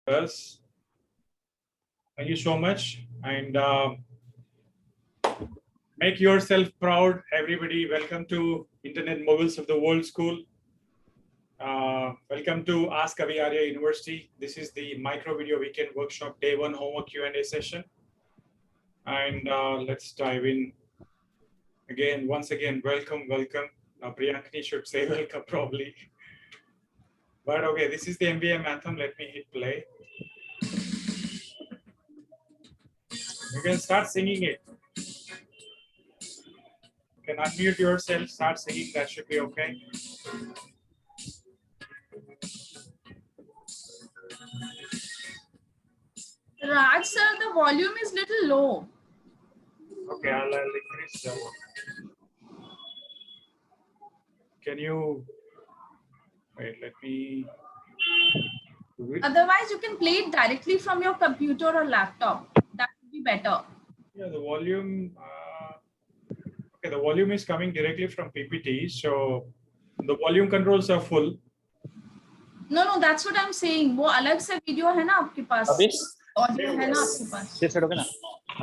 us. Thank you so much, and make yourself proud, everybody. Welcome to Internet Moguls of the World School. Welcome to Ask Avi Arya University. This is the micro video weekend workshop day 1 homework Q&A session, and let's dive in. Again, once again, welcome. Priyankani should say welcome probably, but okay, this is the MBA anthem. Let me hit play. You can start singing it. You can unmute yourself, start singing. That should be okay. Raj sir, the volume is little low. Okay, I'll increase that one. Can you wait? Let me. Otherwise, you can play it directly from your computer or laptop. That would be better. Yeah, the volume. Okay, the volume is coming directly from PPT, so the volume controls are full. No, that's what I'm saying. वो अलग से video है ना आपके पास? Audio है ना आपके पास? सिर्फ सेट हो गया ना?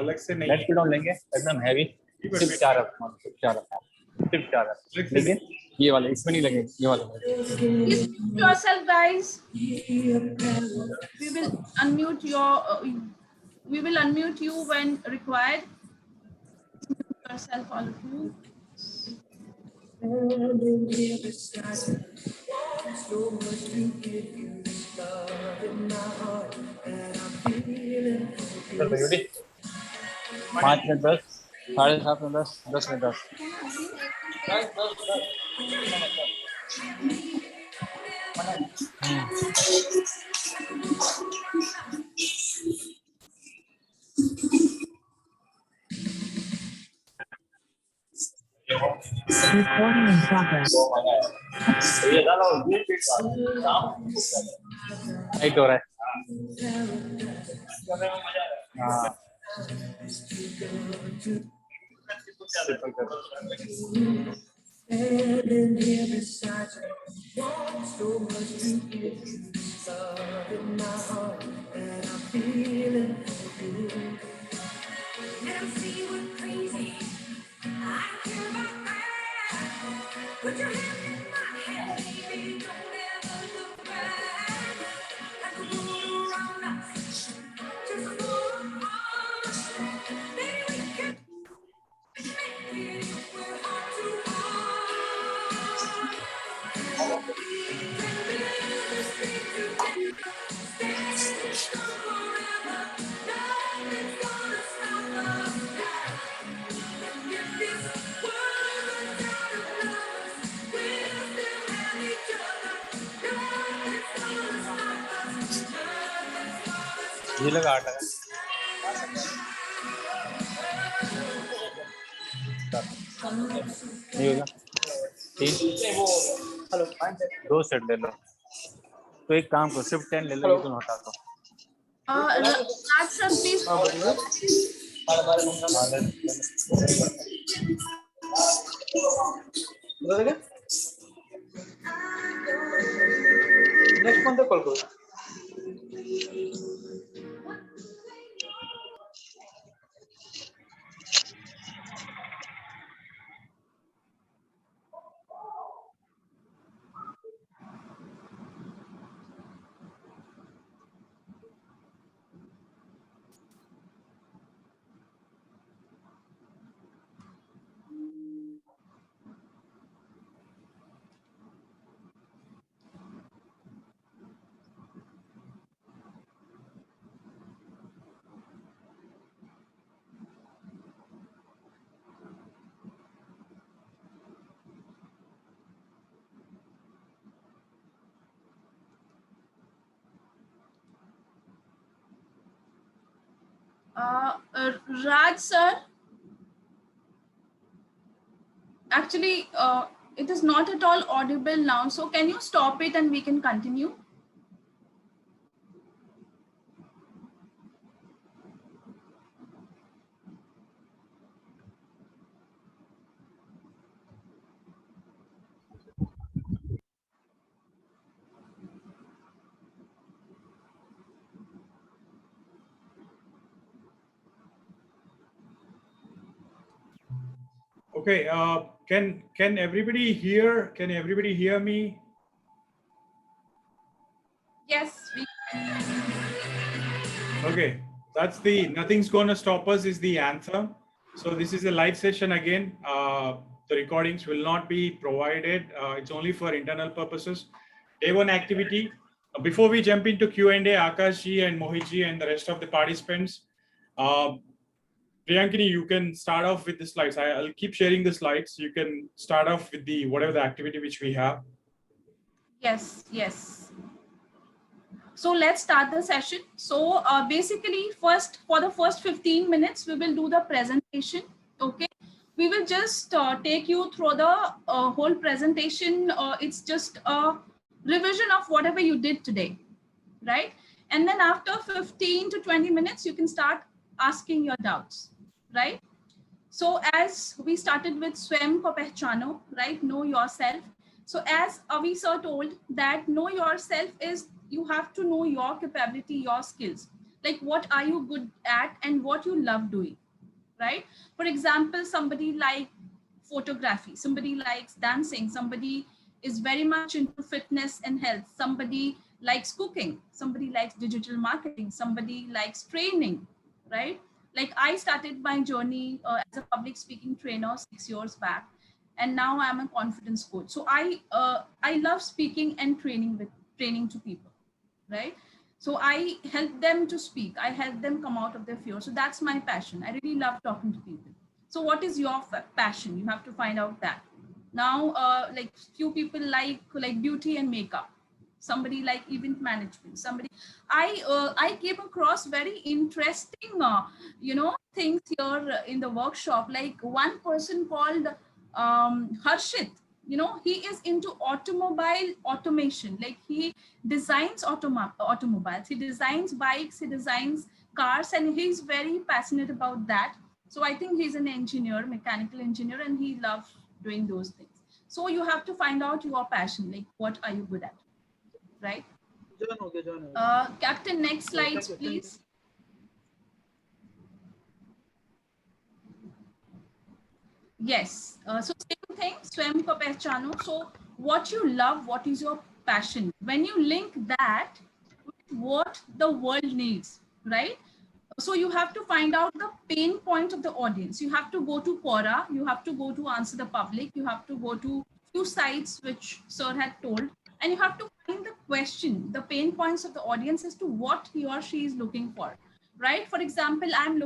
अलग से नहीं. लेट्स पुट डाउन लेंगे एकदम हैवी. सिर्फ 4 लेकिन ये वाले इसमें नहीं लगेंगे. ये वाले. Please mute yourself, guys. We will unmute you when required. Mute yourself, all of you. पाँच में 10, 7:30 में 10, 10 में 10. Recording in progress. राइट हो रहा है. हाँ. Standing here beside you, want so much to give you, love in my heart that I'm feeling for you. Let 'em see we're crazy. I don't care about that. Put your hand in my hand, baby. Don't ever look back. Like the world around us, just fall apart. Maybe we can make it if we're heart to heart. We can build this thing together. Stand strong forever. Nothing's gonna stop us now. If this world runs out of lovers, we'll still have each other. Nothing's gonna stop us. Nothing's gonna stop ये लगा 8 लगा. नहीं होगा. 3. Hello. 2 set ले लो. तो एक काम करो, सिर्फ 10 ले लो. ये तो हटा दो. Raj sir, please. नेक्स्ट कौन सा कॉल करो? Raj sir, actually it is not at all audible now, so can you stop it and we can continue? Okay, can everybody hear? Can everybody hear me? Yes, we Okay, that's the nothing's gonna stop us is the anthem. So this is a live session again. The recordings will not be provided. It's only for internal purposes. Day one activity. Before we jump into Q&A, Akash ji and Mohit ji and the rest of the participants, Priyankini, you can start off with the slides. I'll keep sharing the slides. You can start off with the whatever the activity which we have. yes. So let's start the session. So basically, first for the first 15 minutes, we will do the presentation. Okay, we will just take you through the whole presentation. It's just a revision of whatever you did today, right? And then after 15 to 20 minutes, you can start asking your doubts, right? So as we started with Swam ko Pehchano, right? Know yourself. So as Avi sir told that know yourself is you have to know your capability, your skills. Like what are you good at and what you love doing, right? For example, somebody like photography, somebody likes dancing, somebody is very much into fitness and health, somebody likes cooking, somebody likes digital marketing, somebody likes training, right? Like I started my journey as a public speaking trainer 6 years back, and now I'm a confidence coach. So I love speaking and training to people, right? So I help them to speak. I help them come out of their fear. So that's my passion. I really love talking to people. So what is your passion? You have to find out that. Now, like few people like beauty and makeup. Somebody like event management. Somebody, I came across very interesting, things here in the workshop. Like one person called Harshit. He is into automobile automation. Like he designs automobiles, he designs bikes, he designs cars, and he's very passionate about that. So I think he's an engineer, mechanical engineer, and he loves doing those things. So you have to find out your passion, like what are you good at, right? Captain, next slides, please. Yes. So same thing, Swam ko Pehchano. So what you love, what is your passion? When you link that with what the world needs, right? So you have to find out the pain point of the audience. You have to go to Quora, you have to go to Answer the Public, you have to go to few sites which Sir had told, and you have to find the question, the pain points of the audience as to what he or she is looking for, right? For example, I'm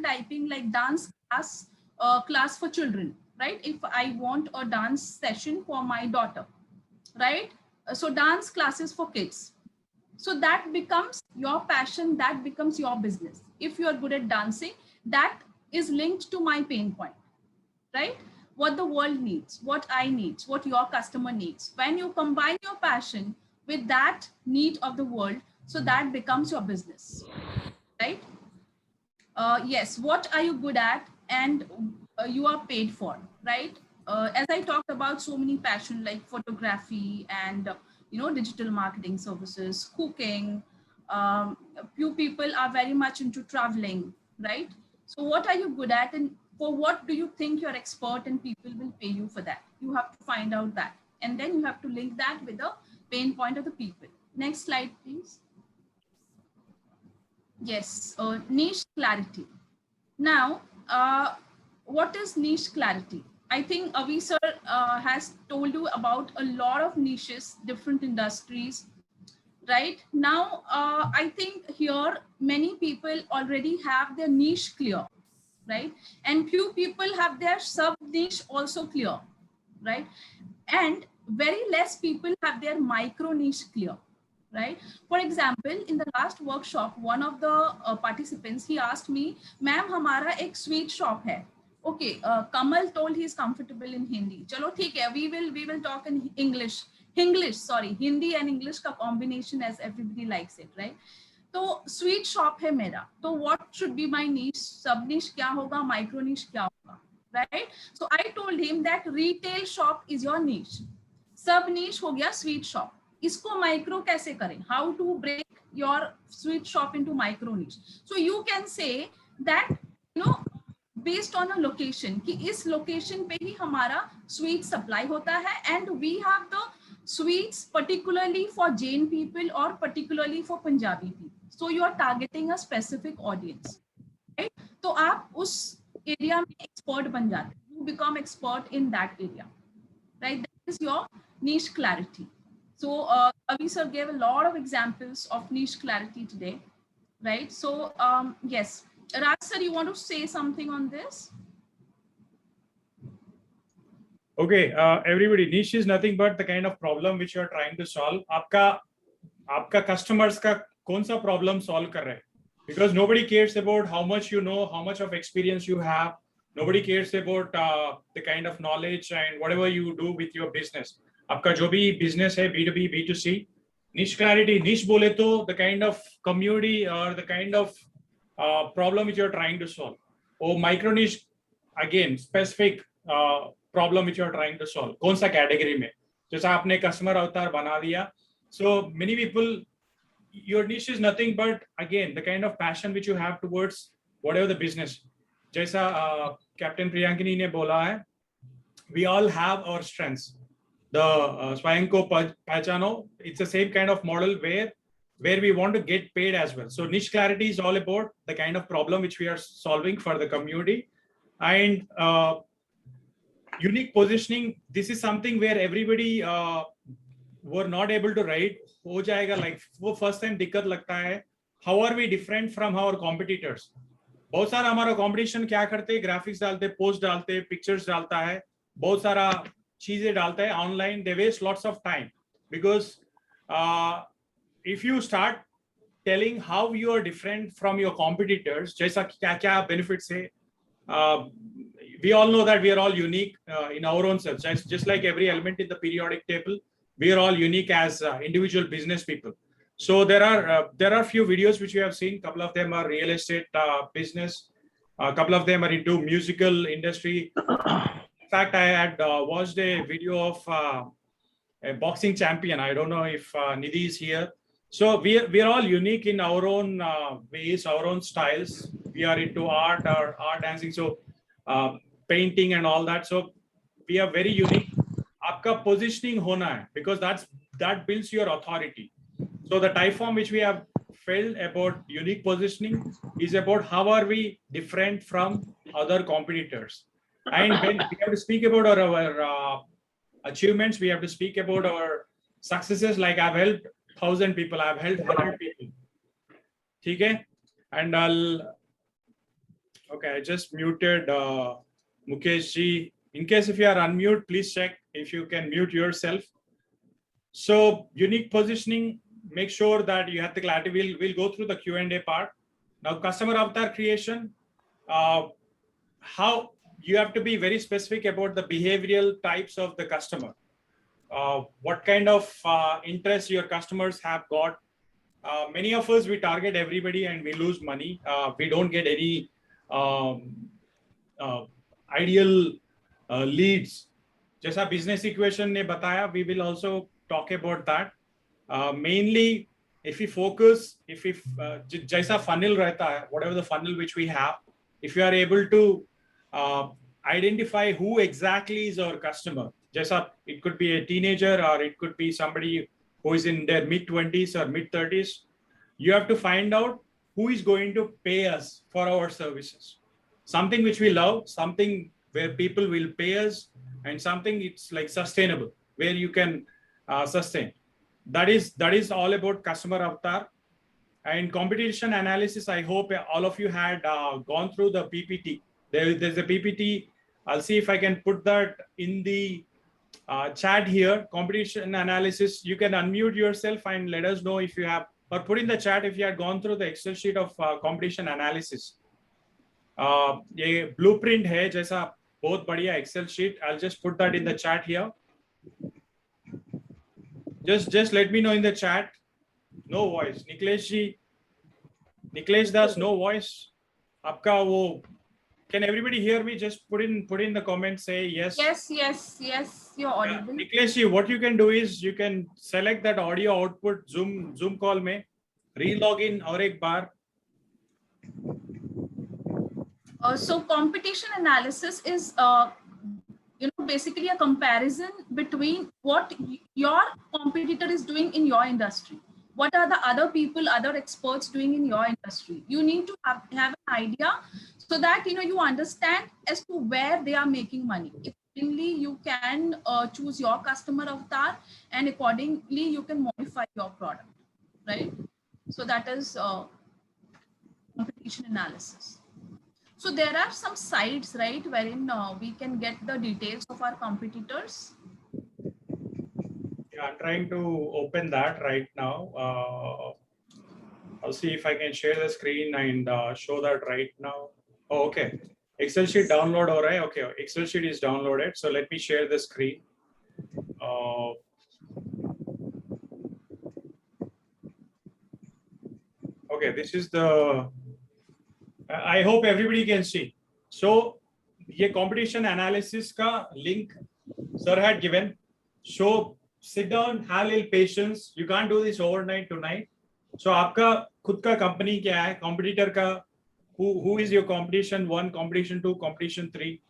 typing like dance class for children, right? If I want a dance session for my daughter, right? So dance classes for kids. So that becomes your passion, that becomes your business. If you are good at dancing, that is linked to my pain point, right? What the world needs, what I need, what your customer needs. When you combine your passion with that need of the world, so that becomes your business, right? Yes, what are you good at and you are paid for, right? As I talked about so many passion like photography and digital marketing services, cooking. Few people are very much into traveling, right? So what are you good at and for what do you think you're expert and people will pay you for that? You have to find out that, and then you have to link that with the pain point of the people. Next slide, please. Yes, niche clarity. Now, what is niche clarity? I think Avi sir has told you about a lot of niches, different industries, right? Now, I think here many people already have their niche clear, right? And few people have their sub niche also clear, right? And very less people have their micro niche clear, right? For example, in the last workshop, one of the participants, he asked me, ma'am, hamara ek sweet shop hai. Okay, Kamal told he is comfortable in Hindi. Chalo, theek hai, we will talk in English. Hindi and English ka combination as everybody likes it, right? तो sweet shop है मेरा, तो what should be my niche, सब नीश क्या होगा, micro नीश क्या होगा, right? So I told him that retail shop is your niche, सब नीश हो गया स्वीट शॉप, इसको माइक्रो कैसे करें, how to break your sweet shop into micro niche. So you can say that based on a location कि इस location पे ही हमारा स्वीट सप्लाई होता है and we have the sweets particularly for Jain people और particularly for Punjabi people. So you are targeting a specific audience, right? तो आप उस एरिया में एक्सपर्ट बन जाते हैं. You become expert in that area, right? That is your niche clarity. So Avi sir gave a lot of examples of niche clarity today, right? So yes, Raj sir, you want to say something on this? Okay, everybody, niche is nothing but the kind of problem which you are trying to solve. आपका customers का कौन सा problem solve कर रहे हैं? Because nobody cares about how much you know, how much of experience you have. Nobody cares about the kind of knowledge and whatever you do with your business. आपका जो भी business है, B2B, B2C, niche clarity, niche बोले तो the kind of community or the kind of problem which you're trying to solve. Or micro niche, again, specific problem which you're trying to solve. कौन सा category में? जैसा आपने customer avatar बना दिया. So many people, your niche is nothing but again the kind of passion which you have towards whatever the business. जैसा Captain Priyankini ने बोला है, we all have our strengths. The स्वयं को पहचानो. It's the same kind of model where we want to get paid as well. So niche clarity is all about the kind of problem which we are solving for the community, and unique positioning. This is something where everybody were not able to write. हो जाएगा, like वो first time दिक्कत लगता है. How are we different from our competitors? बहुत सारा हमारा competition क्या करते हैं? Graphics डालते, post डालते, pictures डालता है, बहुत सारा चीजें डालता है online. They waste lots of time because if you start telling how you are different from your competitors, जैसा क्या क्या benefits है, we all know that we are all unique in our own selves. Just like every element in the periodic table, we are all unique as individual business people. So there are few videos which we have seen. Couple of them are real estate business. A couple of them are into musical industry. In fact, I had watched a video of a boxing champion. I don't know if Nidhi is here. So we are all unique in our own ways, our own styles. We are into art or art dancing, so painting and all that. So we are very unique. आपका positioning होना है, because that builds your authority. So the type form which we have felt about unique positioning is about how are we different from other competitors. And when we have to speak about our achievements, we have to speak about our successes. Like I've helped 1,000 people, I've helped 100 people. ठीक है? And okay, I just muted Mukesh ji. In case if you are unmute, please check if you can mute yourself. So unique positioning, make sure that you have the clarity. We'll go through the Q&A part. Now customer avatar creation, how you have to be very specific about the behavioral types of the customer. What kind of interest your customers have got. Many of us, we target everybody and we lose money. We don't get any ideal leads. जैसा business equation ने बताया, we will also talk about that. Mainly, if we focus, जैसा funnel रहता है, whatever the funnel which we have, if you are able to identify who exactly is our customer, जैसा it could be a teenager or it could be somebody who is in their mid-20s or mid-30s, you have to find out who is going to pay us for our services. Something which we love, something where people will pay us, and something it's like sustainable, where you can sustain. That is all about customer avatar. And competition analysis, I hope all of you had gone through the PPT. There's a PPT. I'll see if I can put that in the chat here. Competition analysis, you can unmute yourself and let us know if you have, or put in the chat if you had gone through the Excel sheet of competition analysis. ये blueprint है जैसा बहुत बढ़िया Excel sheet. I'll just put that in the chat here. Just let me know in the chat. No voice. Niklesh Das, no voice. आपका वो, can everybody hear me? Just put in the comments, say yes. Yes, you're audible. Niklesh, what you can do is you can select that audio output Zoom call में, re-log in और एक बार. So competition analysis is basically a comparison between what your competitor is doing in your industry. What are the other people, other experts doing in your industry? You need to have an idea so that you understand as to where they are making money. Accordingly, you can choose your customer avatar, and accordingly you can modify your product, right? So that is competition analysis. So there are some sites, right, wherein we can get the details of our competitors. Yeah, I'm trying to open that right now. I'll see if I can share the screen and show that right now. Oh, okay. Excel sheet download हो रहा है. Okay, Excel sheet is downloaded. So let me share the screen. Okay, this is the. I hope everybody can see. So ये competition analysis का link sir had given. So sit down, have a little patience. You can't do this overnight tonight. So आपका खुद का company क्या है? Competitor का who is your competition 1, competition 2, competition 3.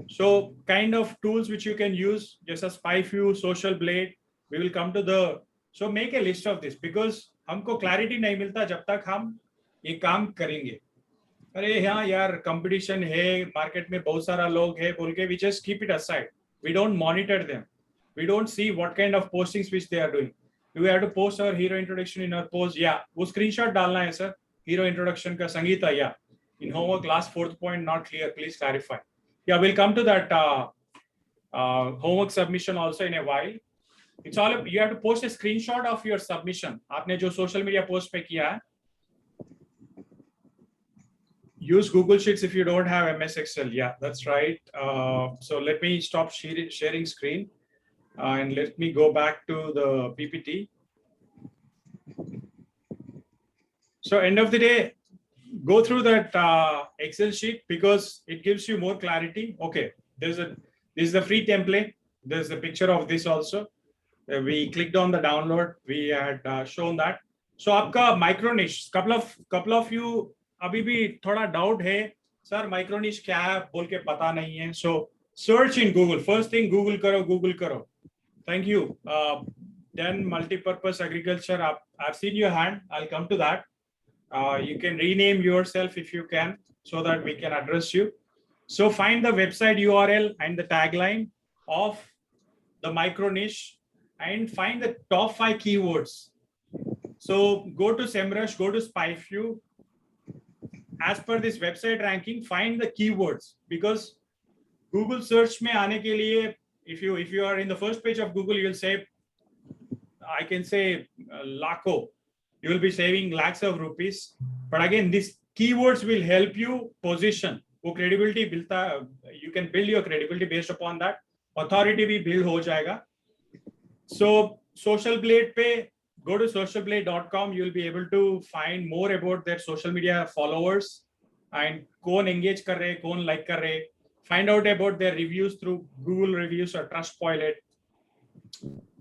So kind of tools which you can use, just as SpyView, Social Blade. We will come to the. So make a list of this because हमको clarity नहीं मिलता जब तक हम ये काम करेंगे. अरे हाँ यार कंपटीशन है मार्केट में बहुत सारा लोग है बोल के we just keep it aside. We don't monitor them. We don't see what kind of postings which they are doing. Do we have to post our hero introduction in our post? Yeah. वो screenshot डालना है sir hero introduction का Sangeeta. Yeah. In homework last 4th point not clear. Please clarify. Yeah, we'll come to that homework submission also in a while. It's all you have to post a screenshot of your submission. आपने जो social media post पे किया है. Use Google Sheets if you don't have MS Excel. Yeah, that's right. So let me stop sharing screen and let me go back to the PPT. So end of the day, go through that Excel sheet because it gives you more clarity. Okay, this is the free template. There's a picture of this also. We clicked on the download. We had shown that. So आपका micro niche. Couple of you अभी भी थोड़ा doubt है sir micro निश क्या है बोल के पता नहीं है. So search in Google. First thing Google करो. Thank you. Then multipurpose agriculture. I've seen your hand. I'll come to that. You can rename yourself if you can so that we can address you. So find the website URL and the tagline of the micro niche and find the top 5 keywords. So go to SEMrush, go to SpyView. As per this website ranking, find the keywords because Google search में आने के लिए, if you are in the first page of Google, you will say, I can say लाखों. You will be saving lakhs of rupees. But again, these keywords will help you position. वो credibility builta, you can build your credibility based upon that. Authority भी build हो जाएगा. So Social Blade पे go to socialblade.com. You will be able to find more about their social media followers and कौन engage कर रहे, कौन like कर रहे. Find out about their reviews through Google reviews or Trustpilot.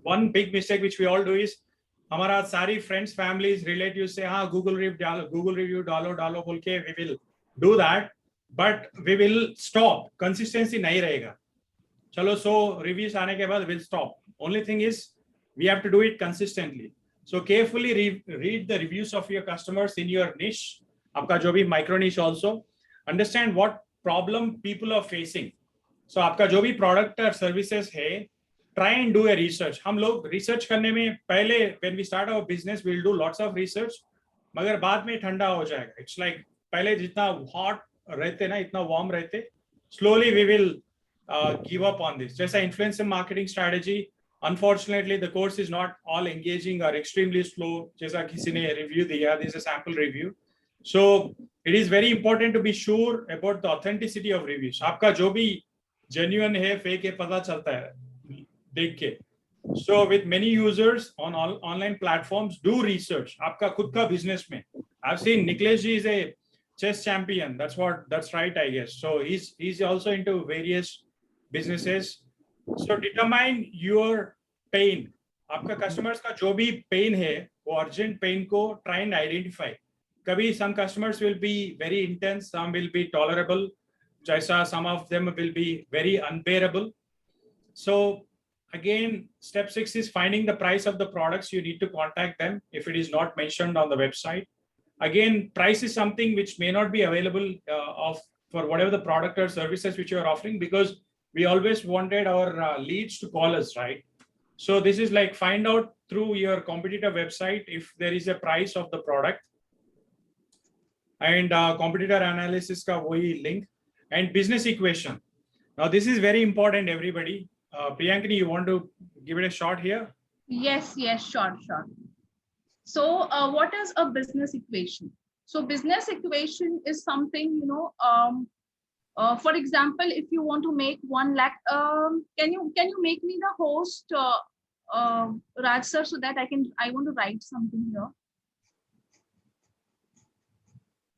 One big mistake which we all do is हमारा सारी friends, families, relatives से हाँ Google review डालो बोल के we will do that, but we will stop. Consistency नहीं रहेगा. चलो 100 reviews आने के बाद we'll stop. Only thing is we have to do it consistently. So carefully read the reviews of your customers in your niche. आपका जो भी micro niche also. Understand what problem people are facing. So आपका जो भी product or services है, try and do a research. हम लोग research करने में पहले when we start our business we'll do lots of research. मगर बाद में ठंडा हो जाएगा. It's like पहले जितना hot रहते ना इतना warm रहते. Slowly we will give up on this. जैसा influencer marketing strategy. Unfortunately, the course is not all engaging or extremely slow. जैसा किसी ने review दिया, this is a sample review. So it is very important to be sure about the authenticity of reviews. आपका जो भी genuine है, fake है, पता चलता है देख के. So with many users on all online platforms, do research. आपका खुद का business में. I've seen Niklesh ji is a chess champion. That's right, I guess. So he's also into various businesses. So determine your pain. आपका customers का जो भी pain है, वो urgent pain को try and identify. Kabhi some customers will be very intense, some will be tolerable, jaisa some of them will be very unbearable. So again, step 6 is finding the price of the products. You need to contact them if it is not mentioned on the website. Again, price is something which may not be available for whatever the product or services which you are offering, because we always wanted our leads to call us, right? So this is like find out through your competitor website if there is a price of the product, and competitor analysis ka wohi link, and business equation. Now this is very important, everybody. Priyankini, you want to give it a shot here? Yes, sure. So what is a business equation? So business equation is something, for example, if you want to make 1 lakh, can you make me the host, Raj sir, so that I want to write something here.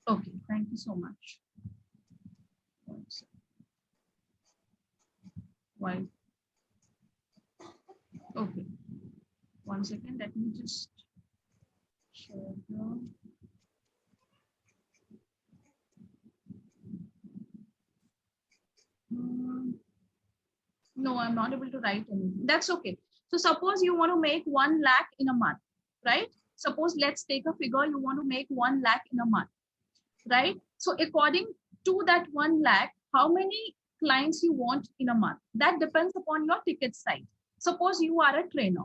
Okay, thank you so much. Why? Okay, 1 second, let me just share here. No, I'm not able to write anything. That's okay. So suppose you want to make 1 lakh in a month, right? Suppose let's take a figure, you want to make 1 lakh in a month, right? So according to that 1 lakh, how many clients you want in a month? That depends upon your ticket size. Suppose you are a trainer.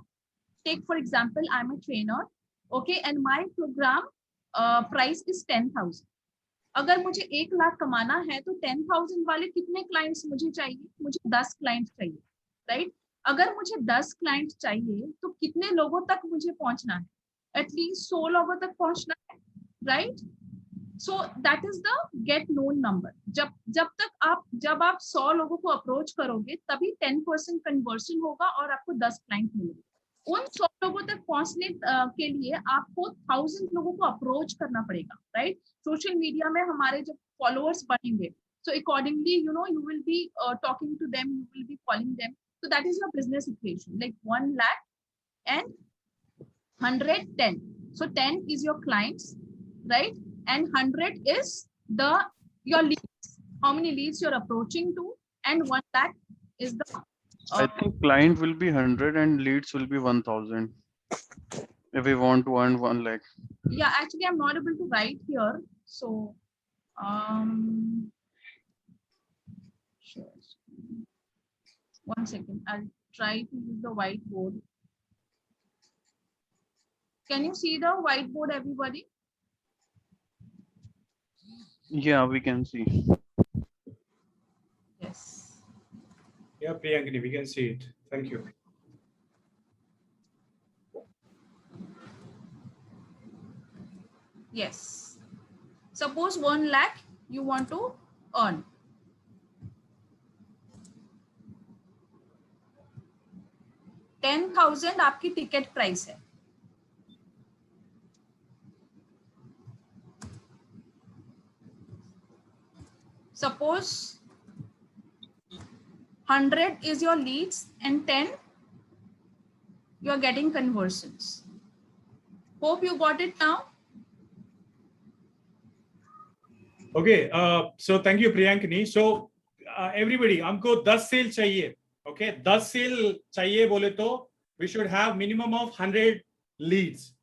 Take for example, I'm a trainer, okay, and my program price is 10,000. अगर मुझे 1 लाख कमाना है तो 10,000 वाले कितने clients मुझे चाहिए? मुझे 10 क्लाइंट चाहिए, राइट? अगर मुझे 10 क्लाइंट चाहिए तो कितने लोगों तक मुझे पहुंचना है? एटलीस्ट 100 लोगों तक पहुंचना है, right? So that is the get known number. जब आप 100 लोगों को अप्रोच करोगे तभी 10% कन्वर्शन होगा और आपको 10 क्लाइंट मिलेंगे. उन 100 लोगों तक पहुंचने के लिए आपको 1000 लोगों को अप्रोच करना पड़ेगा, राइट? सोशल मीडिया में हमारे जब फॉलोअर्स बढ़ेंगे, so accordingly, you will be talking to them, you will be calling them. So that is your business equation, like 1 lakh and 110. So 10 is your clients, right? And 100 is your leads. How many leads you're approaching to, and 1 lakh is the I think client will be 100 and leads will be 1,000 if we want to earn 1 lakh. Yeah, actually I'm not able to write here, so sure. 1 second, I'll try to use the whiteboard. Can you see the whiteboard, everybody? Yeah, we can see. Yes. Yeah, Priyankini, we can see it. Thank you. Yes. Suppose 1 lakh you want to earn. $10,000 आपकी ticket price है. Suppose 100 is your leads and 10 you are getting conversions. Hope you got it now. Okay, so thank you, Priyankini. So everybody, हमको 10 cell चाहिए. Okay, 10 cell चाहिए बोले तो we should have minimum of 100 leads.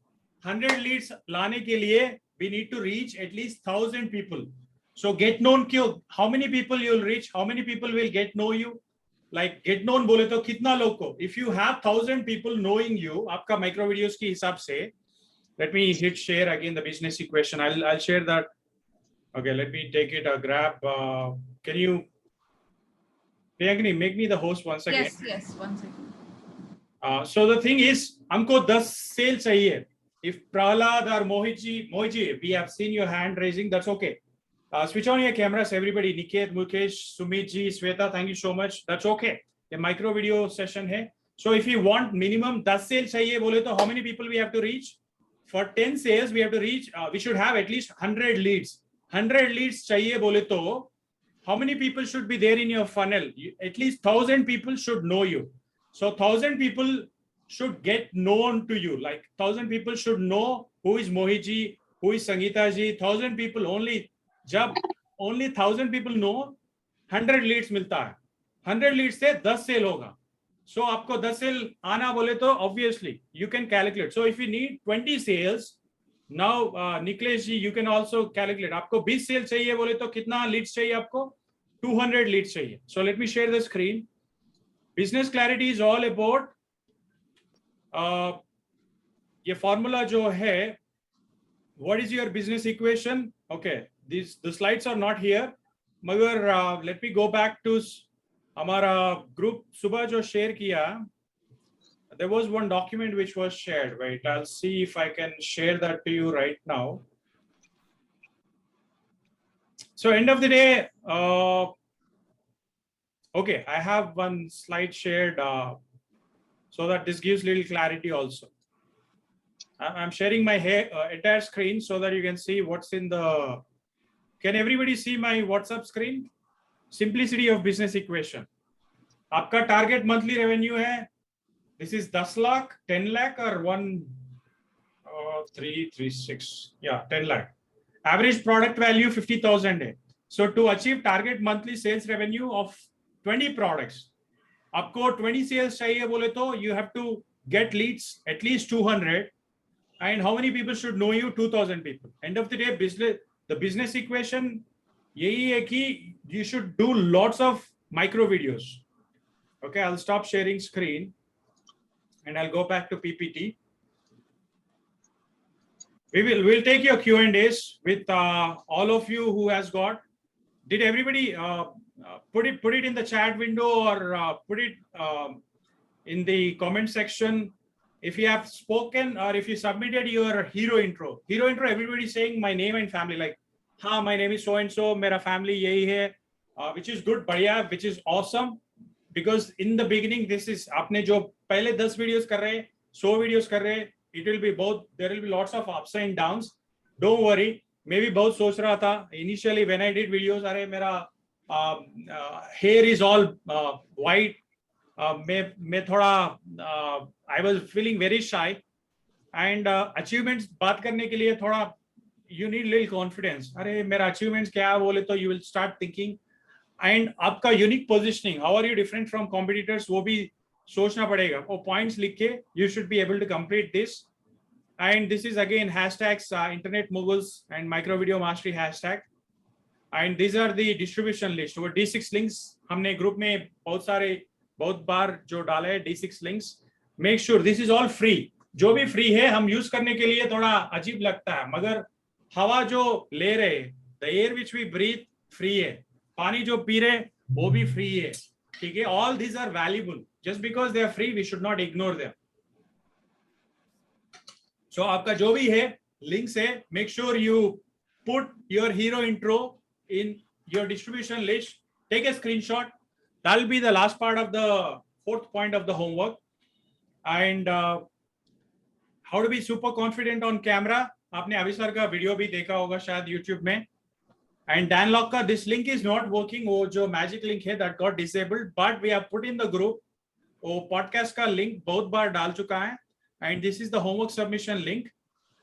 100 leads लाने के लिए we need to reach at least 1,000 people. So get known क्यों? How many people you will reach? How many people will get know you? Like get known बोले तो कितना लोग को? If you have 1,000 people knowing you, आपका micro videos की हिसाब से, let me hit share again the business equation. I'll share that. Okay, let me take it a grab. Can you, Priyankini, make me the host once again? Yes, 1 second. So the thing is, हमको 10 sale चाहिए. If Prahlad or Mohiji, we have seen your hand raising, that's okay. Switch on your cameras, everybody. Niket, Mukesh, Sumit ji, Sweta, thank you so much. That's okay. A micro video session hai. So if you want minimum 10 sales chahiye bole to how many people we have to reach? For 10 sales, we have to reach, we should have at least 100 leads. 100 leads chahiye bole to how many people should be there in your funnel? At least 1,000 people should know you. So 1,000 people should get known to you. Like 1,000 people should know who is Mohiji, who is Sangeeta ji, 1,000 people only. जब only 1,000 people know, 100 leads मिलता है. 100 leads से 10 cell होगा. So आपको 10 cell आना बोले तो obviously you can calculate. So if you need 20 sales, now Niklesh ji, you can also calculate. आपको 20 सेल चाहिए बोले तो कितना leads चाहिए आपको? 200 leads चाहिए. So let me share the screen. Business clarity is all about ये formula जो है, what is your business equation? Okay, the slides are not here. मगर let me go back to हमारा group सुबह जो share किया. There was one document which was shared. Wait, I'll see if I can share that to you right now. So end of the day, okay, I have one slide shared so that this gives little clarity also. I'm sharing my entire screen so that you can see what's in the. Can everybody see my WhatsApp screen? Simplicity of business equation. आपका target monthly revenue है. This is 10 lakh, 10 lakh or 336. Yeah, 10 lakh. Average product value 50,000 है. So to achieve target monthly sales revenue of 20 products, आपको 20 sales चाहिए बोले तो you have to get leads at least 200. And how many people should know you? 2,000 people. End of the day, the business equation यही है कि you should do lots of micro videos. Okay, I'll stop sharing screen and I'll go back to PPT. We'll take your Q&As with all of you who has got. Did everybody put it in the chat window or put it in the comment section? If you have spoken or if you submitted your hero intro, everybody saying my name and family, like, ha, my name is so and so, mera family yahi hai, which is good, badhiya, which is awesome. Because in the beginning, this is आपने जो पहले 10 videos कर रहे, 100 videos कर रहे, it will be both. There will be lots of ups and downs. Don't worry. मैं भी बहुत सोच रहा था. Initially, when I did videos, अरे मेरा hair is all white. मैं थोड़ा I was feeling very shy. And achievements बात करने के लिए थोड़ा you need little confidence. अरे मेरा achievements क्या है बोले तो you will start thinking. And आपका unique positioning, how are you different from competitors, वो भी सोचना पड़ेगा. वो points लिख के you should be able to complete this. And this is again hashtags internet moguls and micro video mastery hashtag. And these are the distribution list. वो D6 links हमने group में बहुत बार जो डाला है D6 links. Make sure this is all free. जो भी free है हम use करने के लिए थोड़ा अजीब लगता है, मगर हवा जो ले रहे, the air which we breathe free है. पानी जो पी रहे वो भी फ्री है, ठीक है. All these are valuable. Just because they are free, we should not ignore them. So आपका जो भी है links है, make sure you put your hero intro in your distribution list. Take a screenshot. That will be the last part of the fourth point of the homework. And how to be super confident on camera. आपने अभी sir का video भी देखा होगा शायद YouTube में. And Dan Locke का this link is not working. वो जो magic link है that got disabled, but we have put in the group. वो podcast का link बहुत बार डाल चुका है. And this is the homework submission link.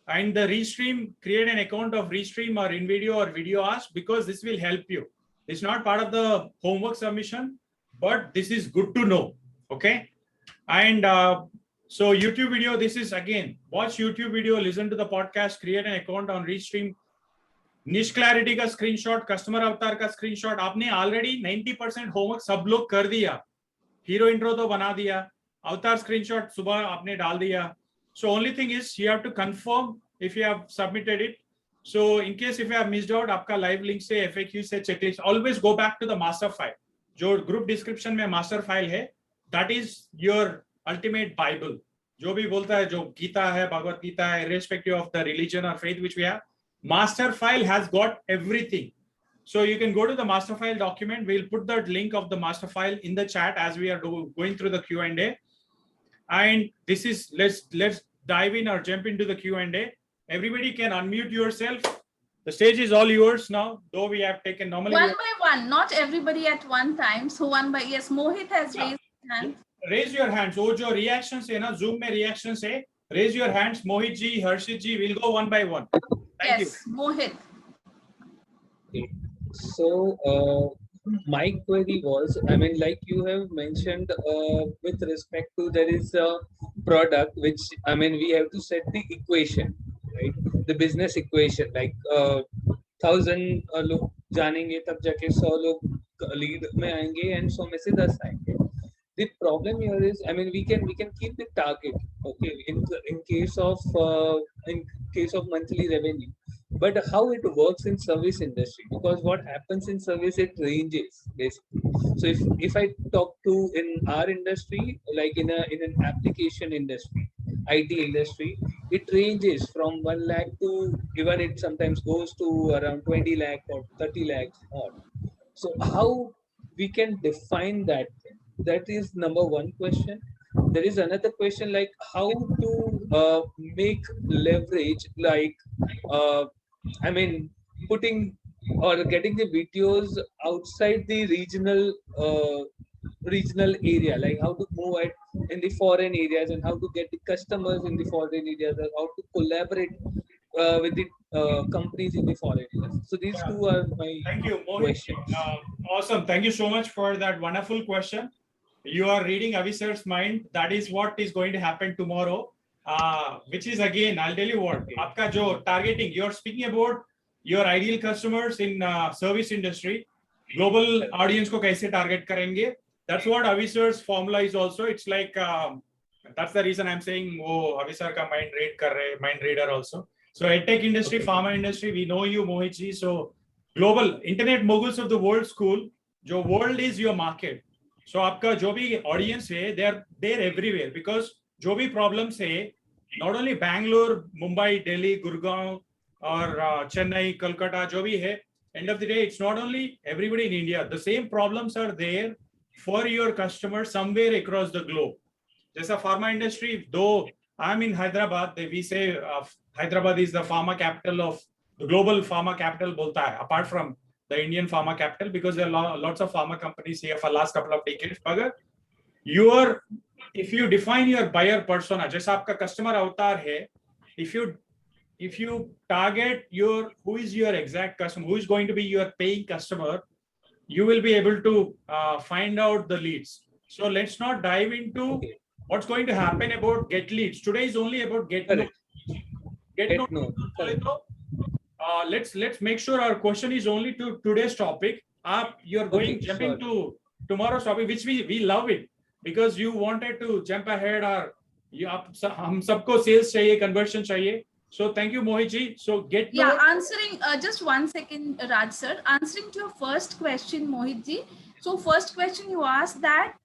And the Restream, create an account of Restream or InVideo or VideoAsk because this will help you. It's not part of the homework submission, but this is good to know. Okay. And so YouTube video, this is again, watch YouTube video, listen to the podcast, create an account on Restream. Niche clarity का screenshot, customer avatar का screenshot, आपने already 90% homework सब लोग कर दिया. Hero intro तो बना दिया. Avatar screenshot सुबह आपने डाल दिया. So only thing is you have to confirm if you have submitted it. So in case if you have missed out, आपका live link से FAQ से checklist, always go back to the master file. जो group description में master file है, that is your ultimate Bible. जो भी बोलता है, जो गीता है, भगवत गीता है, irrespective of the religion or faith which we have, master file has got everything. So you can go to the master file document. We'll put that link of the master file in the chat as we are going through the Q&A. And this is, let's dive in or jump into the Q&A. Everybody can unmute yourself. The stage is all yours now, though we have taken normally. One by one, not everybody at one time. So one by, yes, Mohit has raised his hand. Raise your hands. So जो reactions है ना, Zoom में reactions है, raise your hands. Mohit ji, Harshit ji, we'll go one by one. Thank you. Yes, Mohit. So, my query was, I mean, like you have mentioned, with respect to there is a product which, I mean, we have to set the equation, right? The business equation, like 1,000 लोग जानेंगे तब जाके 100 लोग lead में आएंगे and 100 में से 10 आएंगे. The problem here is, I mean, we can keep the target, okay, in case of monthly revenue. But how it works in service industry, because what happens in service, it ranges basically. So if I talk to in our industry, like in an application industry, IT industry, it ranges from 1 lakh to, even it sometimes goes to around 20 lakh or 30 lakhs odd. So how we can define that thing? That is number one question. There is another question, like how to make leverage, like I mean, putting or getting the videos outside the regional area, like how to move it in the foreign areas and how to get the customers in the foreign areas, and how to collaborate with the companies in the foreign areas. So these Yeah. two are my Thank you, Mohit. questions. Awesome. Thank you so much for that wonderful question. You are reading Avisar's mind. That is what is going to happen tomorrow. Which is, again, I'll tell you what. आपका जो targeting, you're speaking about your ideal customers in service industry. Global audience को कैसे target करेंगे? That's what Avisar's formula is also. It's like that's the reason I'm saying वो Avisar का mind read कर रहे, mind reader also. So edtech industry, pharma industry, we know you, Mohit ji. So global internet moguls of the world school, जो world is your market. So आपका जो भी audience है, they're everywhere, because जो भी problems है, not only Bangalore, Mumbai, Delhi, Gurgaon, or Chennai, Kolkata, जो भी है, end of the day, it's not only everybody in India. The same problems are there for your customers somewhere across the globe. जैसा pharma industry, though I'm in Hyderabad, we say Hyderabad is the pharma capital of the global pharma capital बोलता है, apart from the Indian pharma capital, because there are lots of pharma companies here for last couple of decades. But if you define your buyer persona, जैसा आपका customer avatar है, if you target who is your exact customer, who is going to be your paying customer, you will be able to find out the leads. So let's not dive into what's going to happen about get leads. Today is only about get known. Get known. Let's make sure our question is only to today's topic. You're going jumping to tomorrow's topic, which we love it, because you wanted to jump ahead, or हम सबको sales चाहिए, conversion चाहिए. So thank you, Mohit ji. So answering just 1 second, Raj sir. Answering to your first question, Mohit ji. So first question you asked that